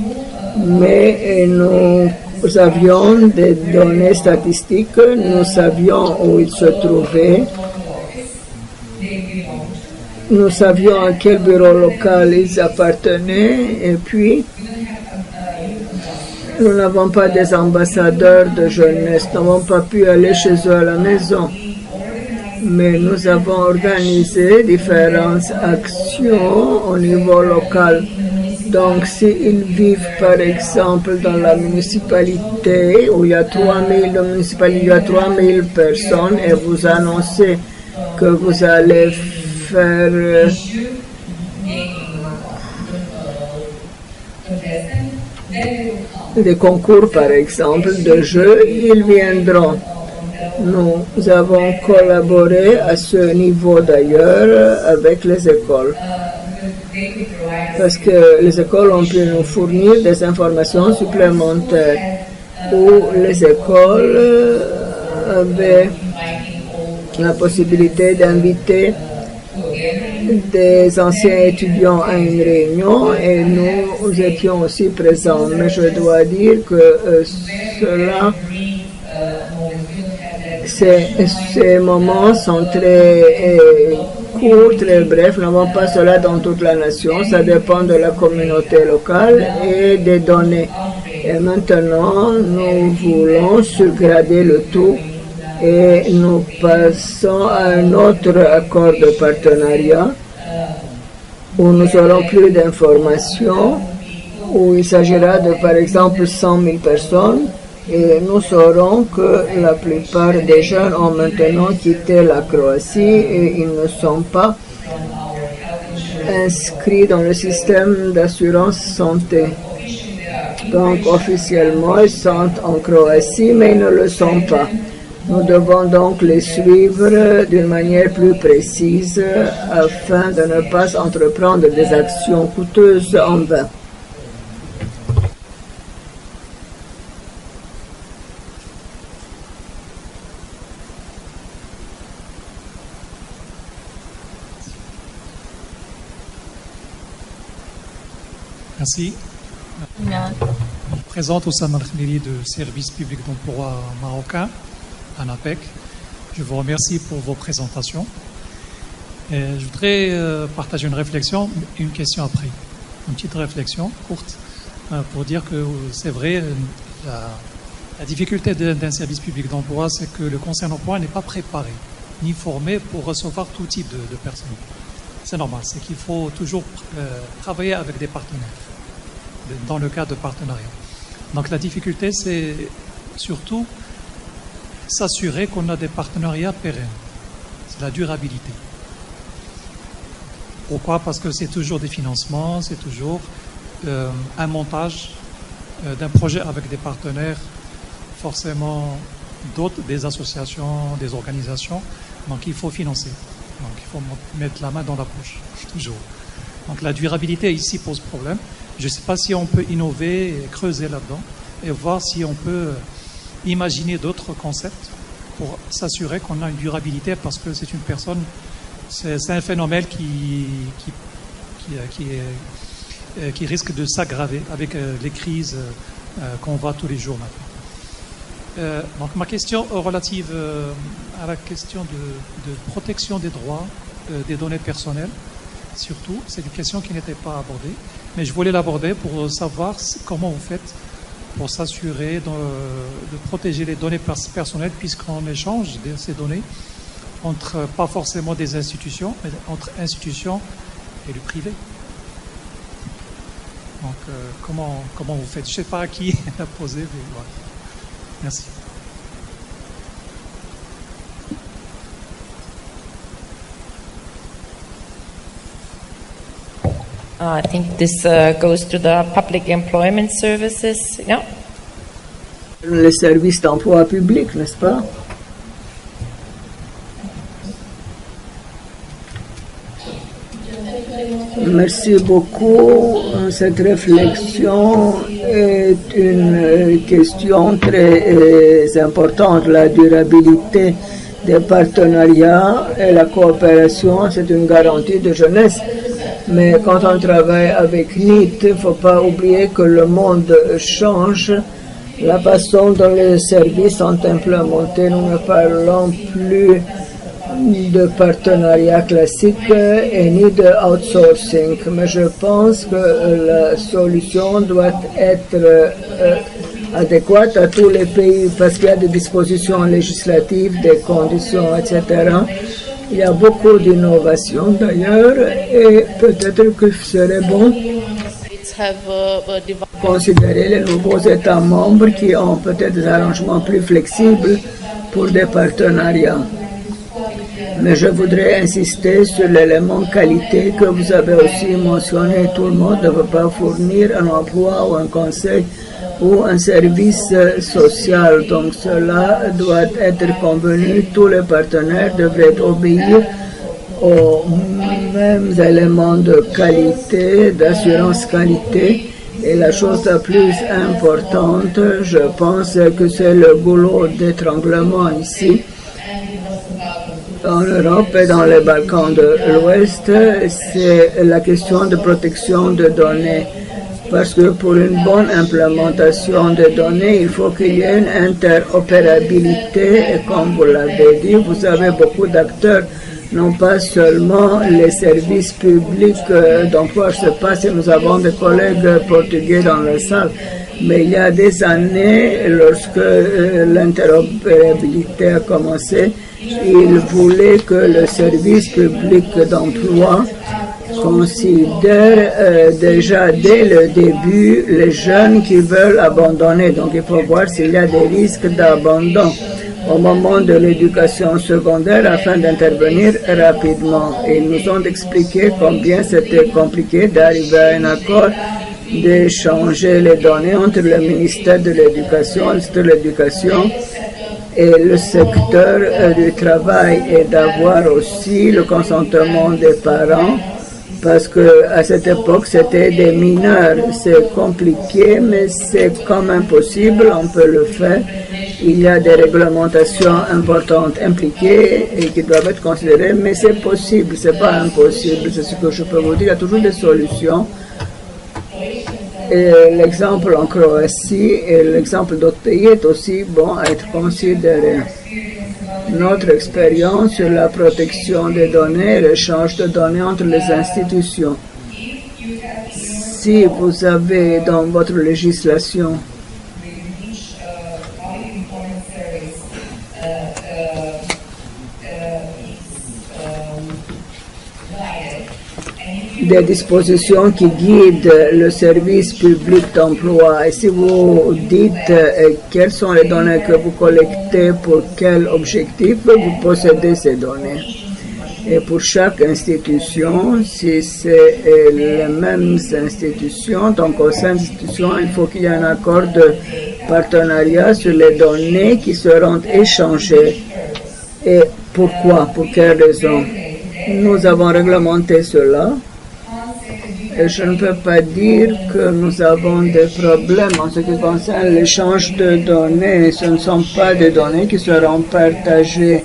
mais nous avions des données statistiques, nous savions où ils se trouvaient, nous savions à quel bureau local ils appartenaient, et puis nous n'avons pas des ambassadeurs de jeunesse, nous n'avons pas pu aller chez eux à la maison. Mais nous avons organisé différentes actions au niveau local. Donc, s'ils vivent, par exemple, dans la municipalité où il y a 3000 personnes et vous annoncez que vous allez faire des concours, par exemple, de jeux, ils viendront. Nous avons collaboré à ce niveau d'ailleurs avec les écoles. Parce que les écoles ont pu nous fournir des informations supplémentaires où les écoles avaient la possibilité d'inviter des anciens étudiants à une réunion et nous étions aussi présents. Mais je dois dire que ces moments sont très courts, très brefs. Nous n'avons pas cela dans toute la nation. Ça dépend de la communauté locale et des données. Et maintenant, nous voulons surgrader le tout et nous passons à un autre accord de partenariat où nous aurons plus d'informations, où il s'agira de, par exemple, 100 000 personnes. Et nous saurons que la plupart des jeunes ont maintenant quitté la Croatie et ils ne sont pas inscrits dans le système d'assurance santé. Donc officiellement, ils sont en Croatie, mais ils ne le sont pas. Nous devons donc les suivre d'une manière plus précise afin de ne pas entreprendre des actions coûteuses en vain. Merci. Je me présente Oussama Khmiri de Service public d'emploi marocain, ANAPEC. Je vous remercie pour vos présentations. Et je voudrais partager une réflexion, une question après. Une petite réflexion courte pour dire que c'est vrai, la difficulté d'un service public d'emploi, c'est que le conseil d'emploi n'est pas préparé ni formé pour recevoir tout type de personnes. C'est normal, c'est qu'il faut toujours travailler avec des partenaires, dans le cadre de partenariat. Donc la difficulté, c'est surtout s'assurer qu'on a des partenariats pérennes. C'est la durabilité. Pourquoi? Parce que c'est toujours des financements, c'est toujours un montage d'un projet avec des partenaires, forcément d'autres, des associations, des organisations. Donc il faut financer. Donc il faut mettre la main dans la poche, toujours. Donc la durabilité ici pose problème. Je ne sais pas si on peut innover et creuser là-dedans et voir si on peut imaginer d'autres concepts pour s'assurer qu'on a une durabilité, parce que c'est une personne, c'est un phénomène qui risque de s'aggraver avec les crises qu'on voit tous les jours maintenant. Donc ma question relative à la question de protection des droits des données personnelles, surtout, c'est une question qui n'était pas abordée, mais je voulais l'aborder pour savoir comment vous faites pour s'assurer de protéger les données personnelles, puisqu'on échange ces données entre, pas forcément des institutions, mais entre institutions et le privé. Donc, comment vous faites? Je ne sais pas à qui l'a posé, mais voilà. Merci. I think this goes to the public employment services. Yeah. Les services d'emploi public, n'est-ce pas? Merci beaucoup. Cette réflexion est une question très importante. La durabilité des partenariats et la coopération, c'est une garantie de jeunesse. Mais quand on travaille avec NIT, il ne faut pas oublier que le monde change. La façon dont les services sont implémentés, nous ne parlons plus de partenariat classique et ni de outsourcing. Mais je pense que la solution doit être adéquate à tous les pays, parce qu'il y a des dispositions législatives, des conditions, etc. Il y a beaucoup d'innovations d'ailleurs, et peut-être qu'il serait bon de considérer les nouveaux États membres qui ont peut-être des arrangements plus flexibles pour des partenariats. Mais je voudrais insister sur l'élément qualité que vous avez aussi mentionné. Tout le monde ne peut pas fournir un emploi ou un conseil ou un service social. Donc cela doit être convenu. Tous les partenaires devraient obéir aux mêmes éléments de qualité, d'assurance qualité. Et la chose la plus importante, je pense que c'est le goulot d'étranglement ici. En Europe et dans les Balkans de l'Ouest, c'est la question de protection de données. Parce que pour une bonne implémentation des données, il faut qu'il y ait une interopérabilité. Et comme vous l'avez dit, vous avez beaucoup d'acteurs, non pas seulement les services publics d'emploi. Je ne sais pas si nous avons des collègues portugais dans la salle, mais il y a des années, lorsque l'interopérabilité a commencé, il voulait que le service public d'emploi considère déjà dès le début les jeunes qui veulent abandonner. Donc il faut voir s'il y a des risques d'abandon au moment de l'éducation secondaire afin d'intervenir rapidement. Et ils nous ont expliqué combien c'était compliqué d'arriver à un accord, d'échanger les données entre le ministère de l'Éducation, et le secteur du travail, et d'avoir aussi le consentement des parents, parce que à cette époque c'était des mineurs. C'est compliqué, mais c'est quand même possible, on peut le faire. Il y a des réglementations importantes impliquées et qui doivent être considérées, mais c'est possible, c'est pas impossible, c'est ce que je peux vous dire. Il y a toujours des solutions. Et l'exemple en Croatie et l'exemple d'autres pays est aussi bon à être considéré. Notre expérience sur la protection des données et l'échange de données entre les institutions. Si vous avez dans votre législation des dispositions qui guident le service public d'emploi, et si vous dites quelles sont les données que vous collectez, pour quel objectif vous possédez ces données. Et pour chaque institution, si c'est les mêmes institutions, donc au sein de l'institution, il faut qu'il y ait un accord de partenariat sur les données qui seront échangées. Et pourquoi? Pour quelles raisons? Nous avons réglementé cela. Et je ne peux pas dire que nous avons des problèmes en ce qui concerne l'échange de données. Ce ne sont pas des données qui seront partagées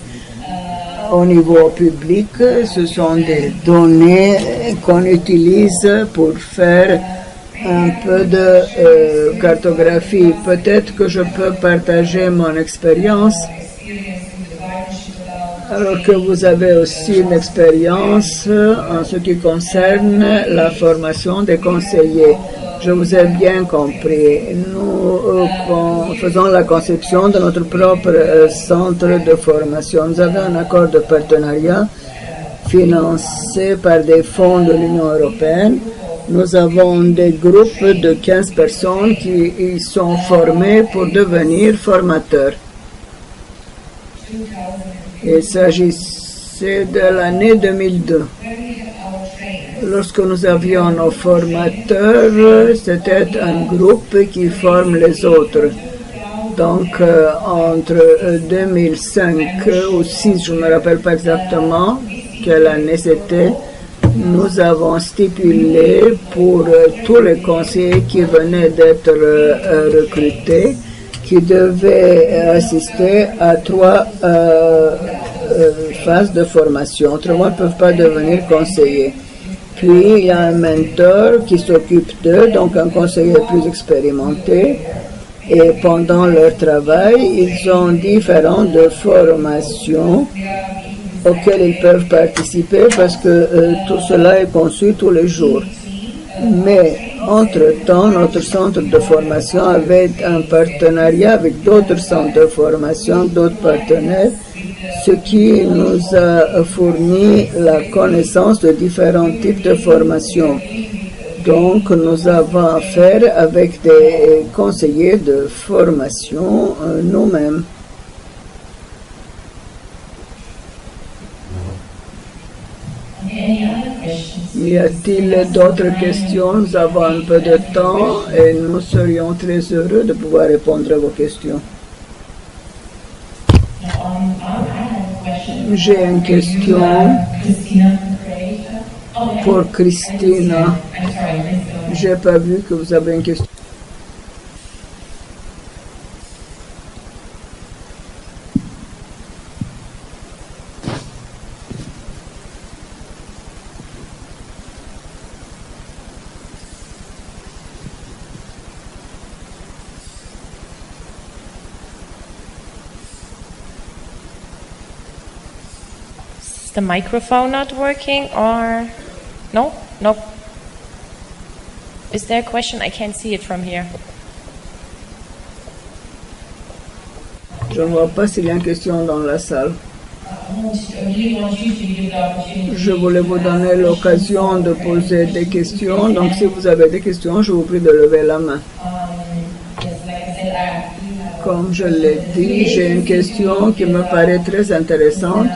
au niveau public. Ce sont des données qu'on utilise pour faire un peu de cartographie. Peut-être que je peux partager mon expérience. Alors que vous avez aussi une expérience en ce qui concerne la formation des conseillers. Je vous ai bien compris. Nous faisons la conception de notre propre centre de formation. Nous avons un accord de partenariat financé par des fonds de l'Union européenne. Nous avons des groupes de 15 personnes qui y sont formées pour devenir formateurs. Il s'agissait de l'année 2002. Lorsque nous avions nos formateurs, c'était un groupe qui forme les autres. Donc, entre 2005 ou 2006, je ne me rappelle pas exactement quelle année c'était, nous avons stipulé pour tous les conseillers qui venaient d'être recrutés, qui devaient assister à 3 phases de formation. Autrement, ils ne peuvent pas devenir conseillers. Puis, il y a un mentor qui s'occupe d'eux, donc un conseiller plus expérimenté. Et pendant leur travail, ils ont différentes formations auxquelles ils peuvent participer parce que tout cela est conçu tous les jours. Mais, entre-temps, notre centre de formation avait un partenariat avec d'autres centres de formation, d'autres partenaires, ce qui nous a fourni la connaissance de différents types de formation. Donc, nous avons affaire avec des conseillers de formation nous-mêmes. Y a-t-il d'autres questions? Nous avons un peu de temps et nous serions très heureux de pouvoir répondre à vos questions. J'ai une question pour Christina. Je n'ai pas vu que vous avez une question. Is the microphone not working or no? No. Is there a question? I can't see it from here. Je ne vois pas s'il y a une question dans la salle. Je voulais vous donner l'occasion de poser des questions. Donc, si vous avez des questions, je vous prie de lever la main. Comme je l'ai dit, j'ai une question qui me paraît très intéressante.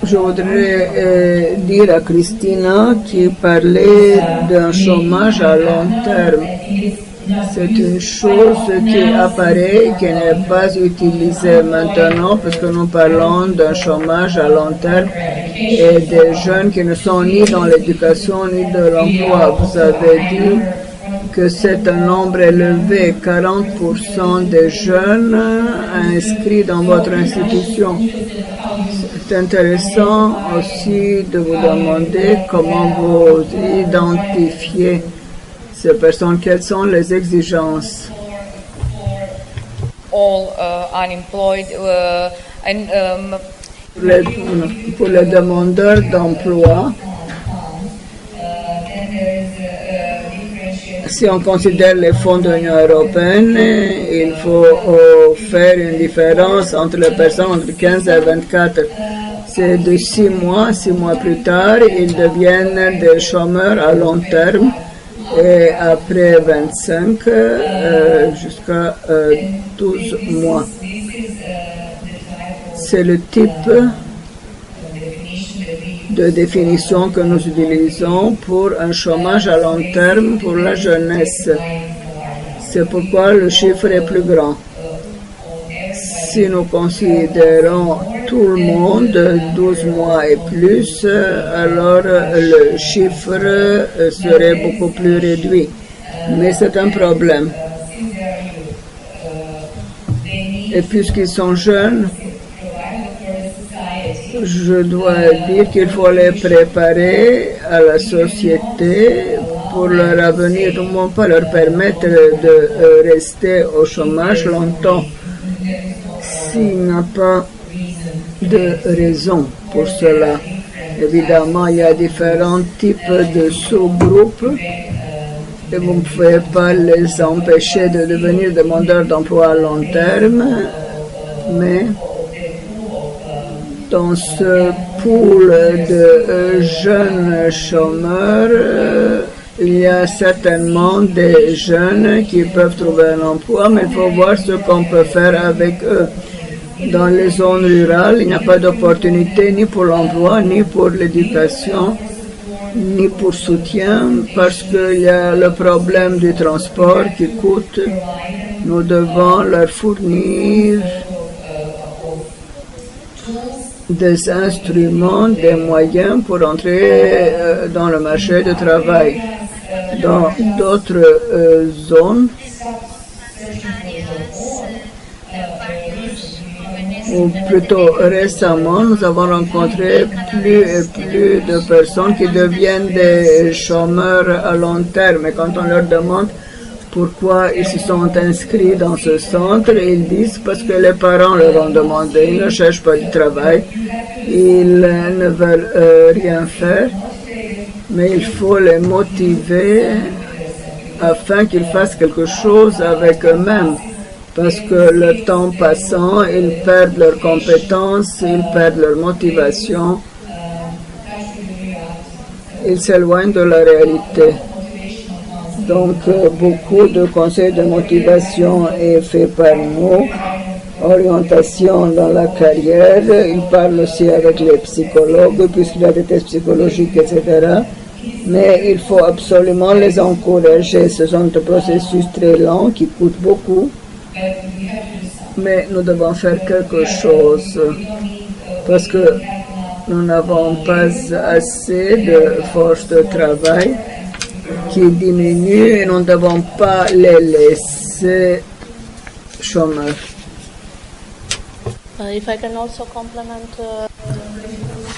Je voudrais dire à Christina qui parlait d'un chômage à long terme. C'est une chose qui apparaît et qui n'est pas utilisée maintenant parce que nous parlons d'un chômage à long terme et des jeunes qui ne sont ni dans l'éducation ni de l'emploi. Vous avez dit que c'est un nombre élevé, 40% des jeunes inscrits dans votre institution. C'est intéressant aussi de vous demander comment vous identifiez ces personnes, quelles sont les exigences. All unemployed Pour les demandeurs d'emploi, si on considère les fonds de l'Union européenne, il faut faire une différence entre les personnes entre 15 et 24. C'est de 6 mois plus tard, ils deviennent des chômeurs à long terme. Et après 25 jusqu'à 12 mois. C'est le type de définition que nous utilisons pour un chômage à long terme pour la jeunesse. C'est pourquoi le chiffre est plus grand. Si nous considérons tout le monde, 12 mois et plus, alors le chiffre serait beaucoup plus réduit. Mais c'est un problème. Et puisqu'ils sont jeunes, je dois dire qu'il faut les préparer à la société pour leur avenir. Nous ne pouvons pas leur permettre de rester au chômage longtemps s'il n'y a pas de raison pour cela. Évidemment, il y a différents types de sous-groupes et vous ne pouvez pas les empêcher de devenir demandeurs d'emploi à long terme, mais dans ce pool de jeunes chômeurs, il y a certainement des jeunes qui peuvent trouver un emploi, mais il faut voir ce qu'on peut faire avec eux. Dans les zones rurales, il n'y a pas d'opportunité ni pour l'emploi, ni pour l'éducation, ni pour soutien, parce qu'il y a le problème du transport qui coûte. Nous devons leur fournir des instruments, des moyens pour entrer dans le marché du travail. Dans d'autres zones, ou plutôt récemment, nous avons rencontré plus et plus de personnes qui deviennent des chômeurs à long terme. Et quand on leur demande pourquoi ils se sont inscrits dans ce centre, ils disent parce que les parents leur ont demandé. Ils ne cherchent pas du travail, ils ne veulent rien faire, mais il faut les motiver afin qu'ils fassent quelque chose avec eux-mêmes. Parce que le temps passant, ils perdent leurs compétences, ils perdent leur motivation, ils s'éloignent de la réalité. Donc, beaucoup de conseils de motivation est fait par nous, orientation dans la carrière, ils parlent aussi avec les psychologues, puisqu'il y a des tests psychologiques, etc. Mais il faut absolument les encourager. Ce sont des processus très longs qui coûtent beaucoup. Mais nous devons faire quelque chose parce que nous n'avons pas assez de force de travail qui diminue et nous ne devons pas les laisser chômeurs. If I can also complement,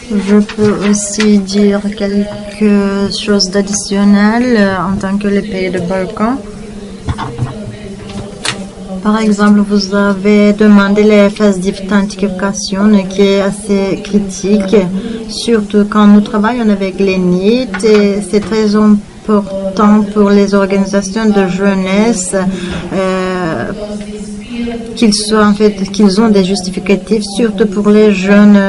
Je peux aussi dire quelque chose d'additionnel en tant que les pays de Balkans. Par exemple, vous avez demandé les phases d'authentification qui est assez critique, surtout quand nous travaillons avec les NEET, et c'est très important pour les organisations de jeunesse qu'ils ont des justificatifs, surtout pour les jeunes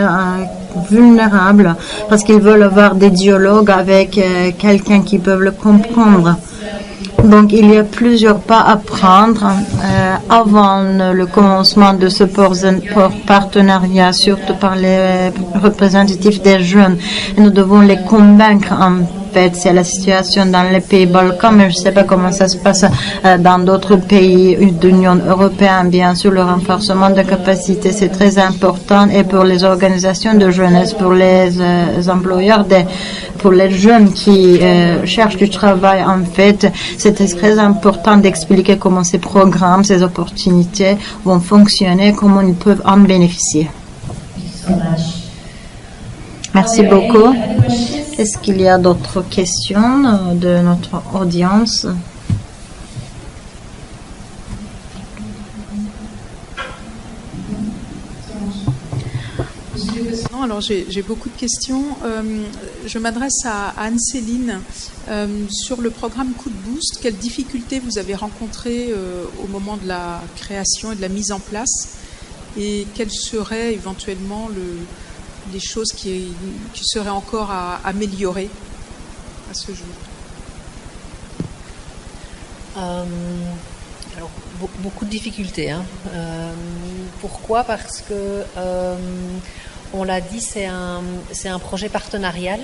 vulnérables, parce qu'ils veulent avoir des dialogues avec quelqu'un qui peut le comprendre. Donc, il y a plusieurs pas à prendre avant le commencement de ce partenariat, surtout par les représentatifs des jeunes. Et nous devons les convaincre, en fait. C'est la situation dans les pays Balkans, mais je ne sais pas comment ça se passe dans d'autres pays de l'Union européenne. Bien sûr, le renforcement de capacité, c'est très important. Et pour les organisations de jeunesse, pour les employeurs, pour les jeunes qui cherchent du travail, en fait, c'est très important d'expliquer comment ces programmes, ces opportunités vont fonctionner, comment ils peuvent en bénéficier. Merci beaucoup. Est-ce qu'il y a d'autres questions de notre audience? Alors j'ai beaucoup de questions. Je m'adresse à Anne-Céline sur le programme Coup de Boost. Quelles difficultés vous avez rencontrées au moment de la création et de la mise en place, et quelles seraient éventuellement les choses qui seraient encore à améliorer à ce jour? Alors, beaucoup de difficultés. Pourquoi? Parce que on l'a dit, c'est un projet partenarial.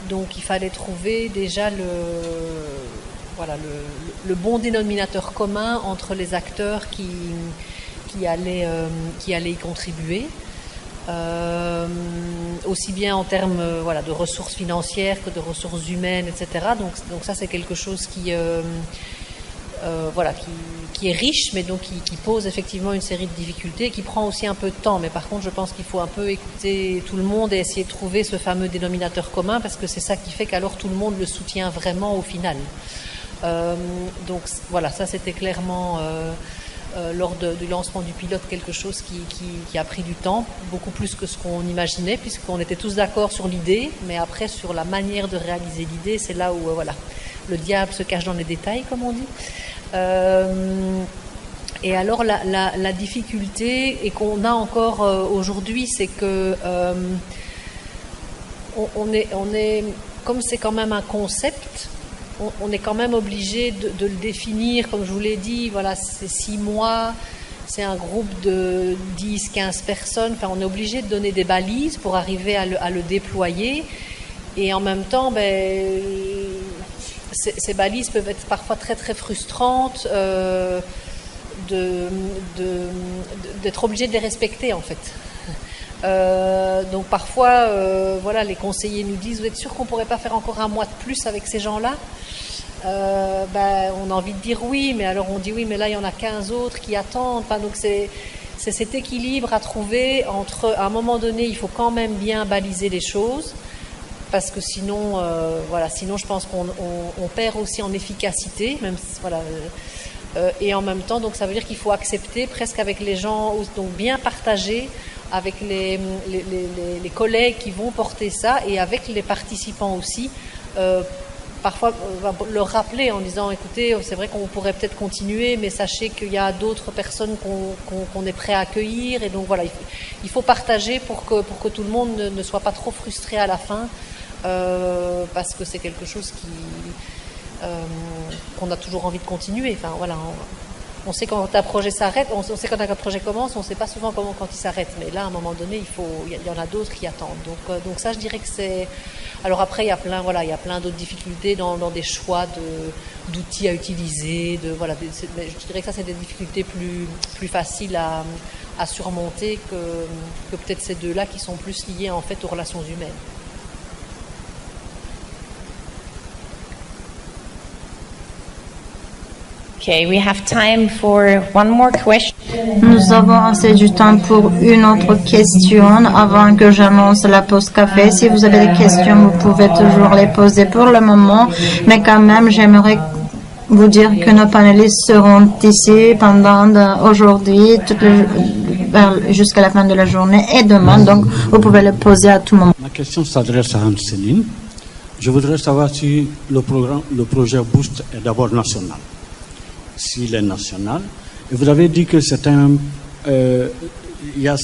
Donc il fallait trouver déjà le bon dénominateur commun entre les acteurs qui allaient y contribuer. Aussi bien en termes de ressources financières que de ressources humaines, etc. Donc ça, c'est quelque chose qui est riche, mais donc qui pose effectivement une série de difficultés, qui prend aussi un peu de temps. Mais par contre, je pense qu'il faut un peu écouter tout le monde et essayer de trouver ce fameux dénominateur commun, parce que c'est ça qui fait qu'alors tout le monde le soutient vraiment au final. Donc voilà, ça c'était clairement lors du lancement du pilote quelque chose qui a pris du temps, beaucoup plus que ce qu'on imaginait, puisqu'on était tous d'accord sur l'idée, mais après sur la manière de réaliser l'idée, c'est là où le diable se cache dans les détails, comme on dit. Et alors la difficulté, et qu'on a encore aujourd'hui, c'est que on est comme c'est quand même un concept, on est quand même obligé de le définir, comme je vous l'ai dit, voilà, c'est 6 mois, c'est un groupe de 10-15 personnes, enfin on est obligé de donner des balises pour arriver à le déployer, et en même temps, ces balises peuvent être parfois très très frustrantes, d'être obligé de les respecter en fait. Donc parfois, les conseillers nous disent: vous êtes sûr qu'on pourrait pas faire encore un mois de plus avec ces gens-là? On a envie de dire oui, mais alors on dit oui, mais là il y en a 15 autres qui attendent. Enfin, donc c'est cet équilibre à trouver entre, à un moment donné, il faut quand même bien baliser les choses, parce que sinon, sinon je pense qu'on perd aussi en efficacité, même et en même temps, donc ça veut dire qu'il faut accepter presque avec les gens, donc bien partager avec les collègues qui vont porter ça, et avec les participants aussi, parfois leur rappeler en disant: écoutez, c'est vrai qu'on pourrait peut-être continuer, mais sachez qu'il y a d'autres personnes qu'on est prêt à accueillir, et donc voilà, il faut partager pour que tout le monde ne soit pas trop frustré à la fin, parce que c'est quelque chose qu'on a toujours envie de continuer. Enfin voilà, on sait quand un projet s'arrête, on sait quand un projet commence, on ne sait pas souvent quand il s'arrête, mais là à un moment donné il y en a d'autres qui attendent. Donc ça, je dirais que c'est. Alors après il y a plein d'autres difficultés dans des choix d'outils à utiliser, mais je dirais que ça c'est des difficultés plus faciles à surmonter que peut-être ces deux-là qui sont plus liées en fait aux relations humaines. Okay, we have time for one more question. Nous avons assez du temps pour une autre question avant que j'annonce la pause café. Si vous avez des questions, vous pouvez toujours les poser pour le moment, mais quand même, j'aimerais vous dire que nos panélistes seront ici pendant aujourd'hui, jusqu'à la fin de la journée et demain, donc vous pouvez les poser à tout moment. Ma question s'adresse à Anne-Céline. Je voudrais savoir si le projet Boost est d'abord national. S'il est national. Et vous avez dit que il y a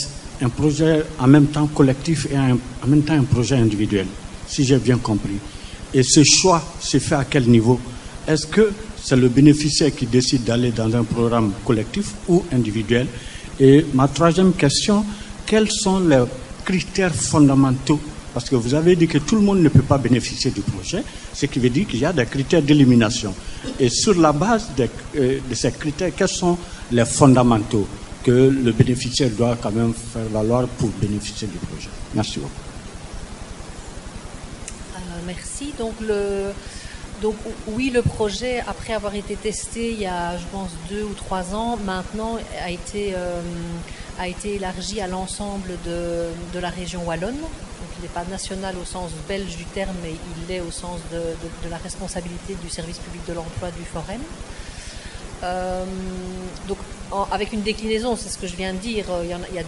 un projet en même temps collectif et en même temps un projet individuel, si j'ai bien compris. Et ce choix se fait à quel niveau? Est-ce que c'est le bénéficiaire qui décide d'aller dans un programme collectif ou individuel? Et ma troisième question, quels sont les critères fondamentaux? Parce que vous avez dit que tout le monde ne peut pas bénéficier du projet, ce qui veut dire qu'il y a des critères d'élimination. Et sur la base de ces critères, quels sont les fondamentaux que le bénéficiaire doit quand même faire valoir pour bénéficier du projet? Merci beaucoup. Merci. Donc oui, le projet, après avoir été testé il y a, je pense, 2 ou 3 ans, maintenant a été élargi à l'ensemble de la région wallonne. Donc il n'est pas national au sens belge du terme, mais il l'est au sens de la responsabilité du service public de l'emploi du Forum. Donc avec une déclinaison, c'est ce que je viens de dire, il y a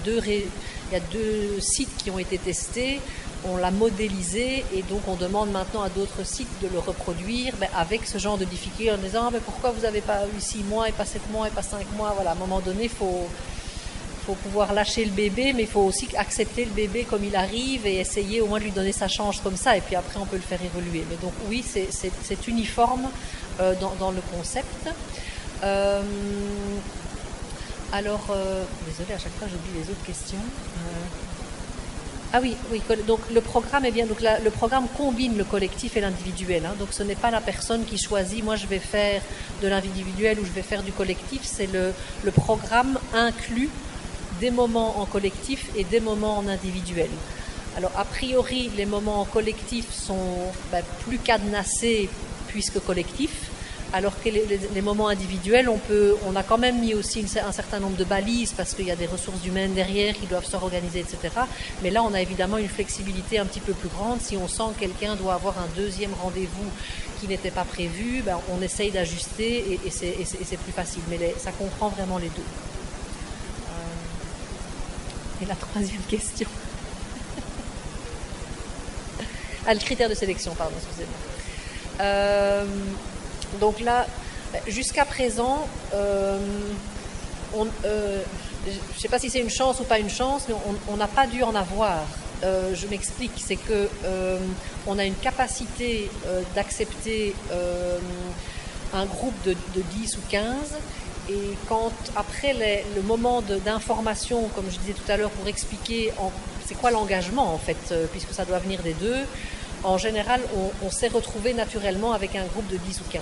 deux sites qui ont été testés, on l'a modélisé, et donc on demande maintenant à d'autres sites de le reproduire avec ce genre de difficultés, en disant mais pourquoi vous n'avez pas eu 6 mois et pas 7 mois et pas 5 mois. Voilà, à un moment donné, il faut pouvoir lâcher le bébé, mais il faut aussi accepter le bébé comme il arrive et essayer au moins de lui donner sa chance comme ça, et puis après on peut le faire évoluer. Mais donc oui, c'est uniforme dans le concept. Alors, désolée, à chaque fois j'oublie les autres questions. Ah oui, oui. Donc le programme est bien. Donc le programme combine le collectif et l'individuel. Hein, donc ce n'est pas la personne qui choisit. Moi, je vais faire de l'individuel ou je vais faire du collectif. C'est le programme inclut des moments en collectif et des moments en individuel. Alors a priori, les moments en collectif sont plus cadenassés puisque collectifs. Alors que les moments individuels, on a quand même mis aussi un certain nombre de balises parce qu'il y a des ressources humaines derrière qui doivent se réorganiser, etc. Mais là, on a évidemment une flexibilité un petit peu plus grande. Si on sent que quelqu'un doit avoir un deuxième rendez-vous qui n'était pas prévu, on essaye d'ajuster et c'est plus facile. Mais ça comprend vraiment les deux. Et la troisième question. Le critère de sélection, pardon, excusez-moi. Donc là, jusqu'à présent, je ne sais pas si c'est une chance ou pas une chance, mais on n'a pas dû en avoir. Je m'explique, c'est que on a une capacité d'accepter un groupe de 10 ou 15, et quand après le moment d'information, comme je disais tout à l'heure, pour expliquer c'est quoi l'engagement en fait, puisque ça doit venir des deux. En général, on s'est retrouvé naturellement avec un groupe de 10 ou 15.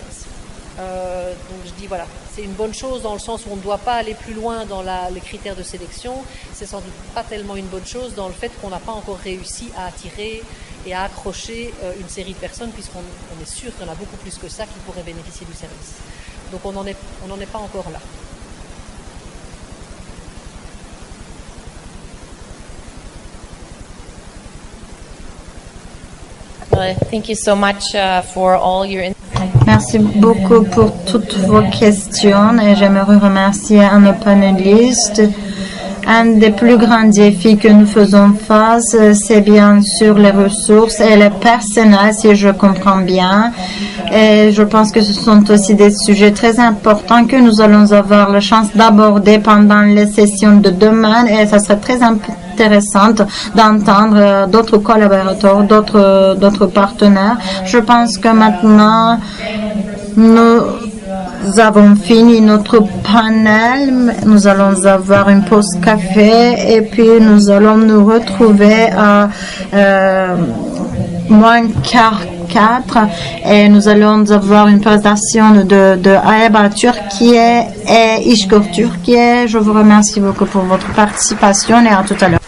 Donc je dis voilà, c'est une bonne chose dans le sens où on ne doit pas aller plus loin dans les critères de sélection. C'est sans doute pas tellement une bonne chose dans le fait qu'on n'a pas encore réussi à attirer et à accrocher une série de personnes, puisqu'on est sûr qu'il y en a beaucoup plus que ça qui pourraient bénéficier du service. Donc on n'en est pas encore là. Thank you so much for all your. Merci beaucoup pour toutes vos questions et j'aimerais remercier nos panélistes. Un des plus grands défis que nous faisons face, c'est bien sûr les ressources et le personnel, si je comprends bien. Et je pense que ce sont aussi des sujets très importants que nous allons avoir la chance d'aborder pendant les sessions de demain, et ça serait très intéressant d'entendre d'autres collaborateurs, d'autres partenaires. Je pense que maintenant, nous avons fini notre panel. Nous allons avoir une pause café et puis nous allons nous retrouver à moins quart 4 et nous allons avoir une présentation de Ayaba Turquie et Işkur Turquie. Je vous remercie beaucoup pour votre participation et à tout à l'heure.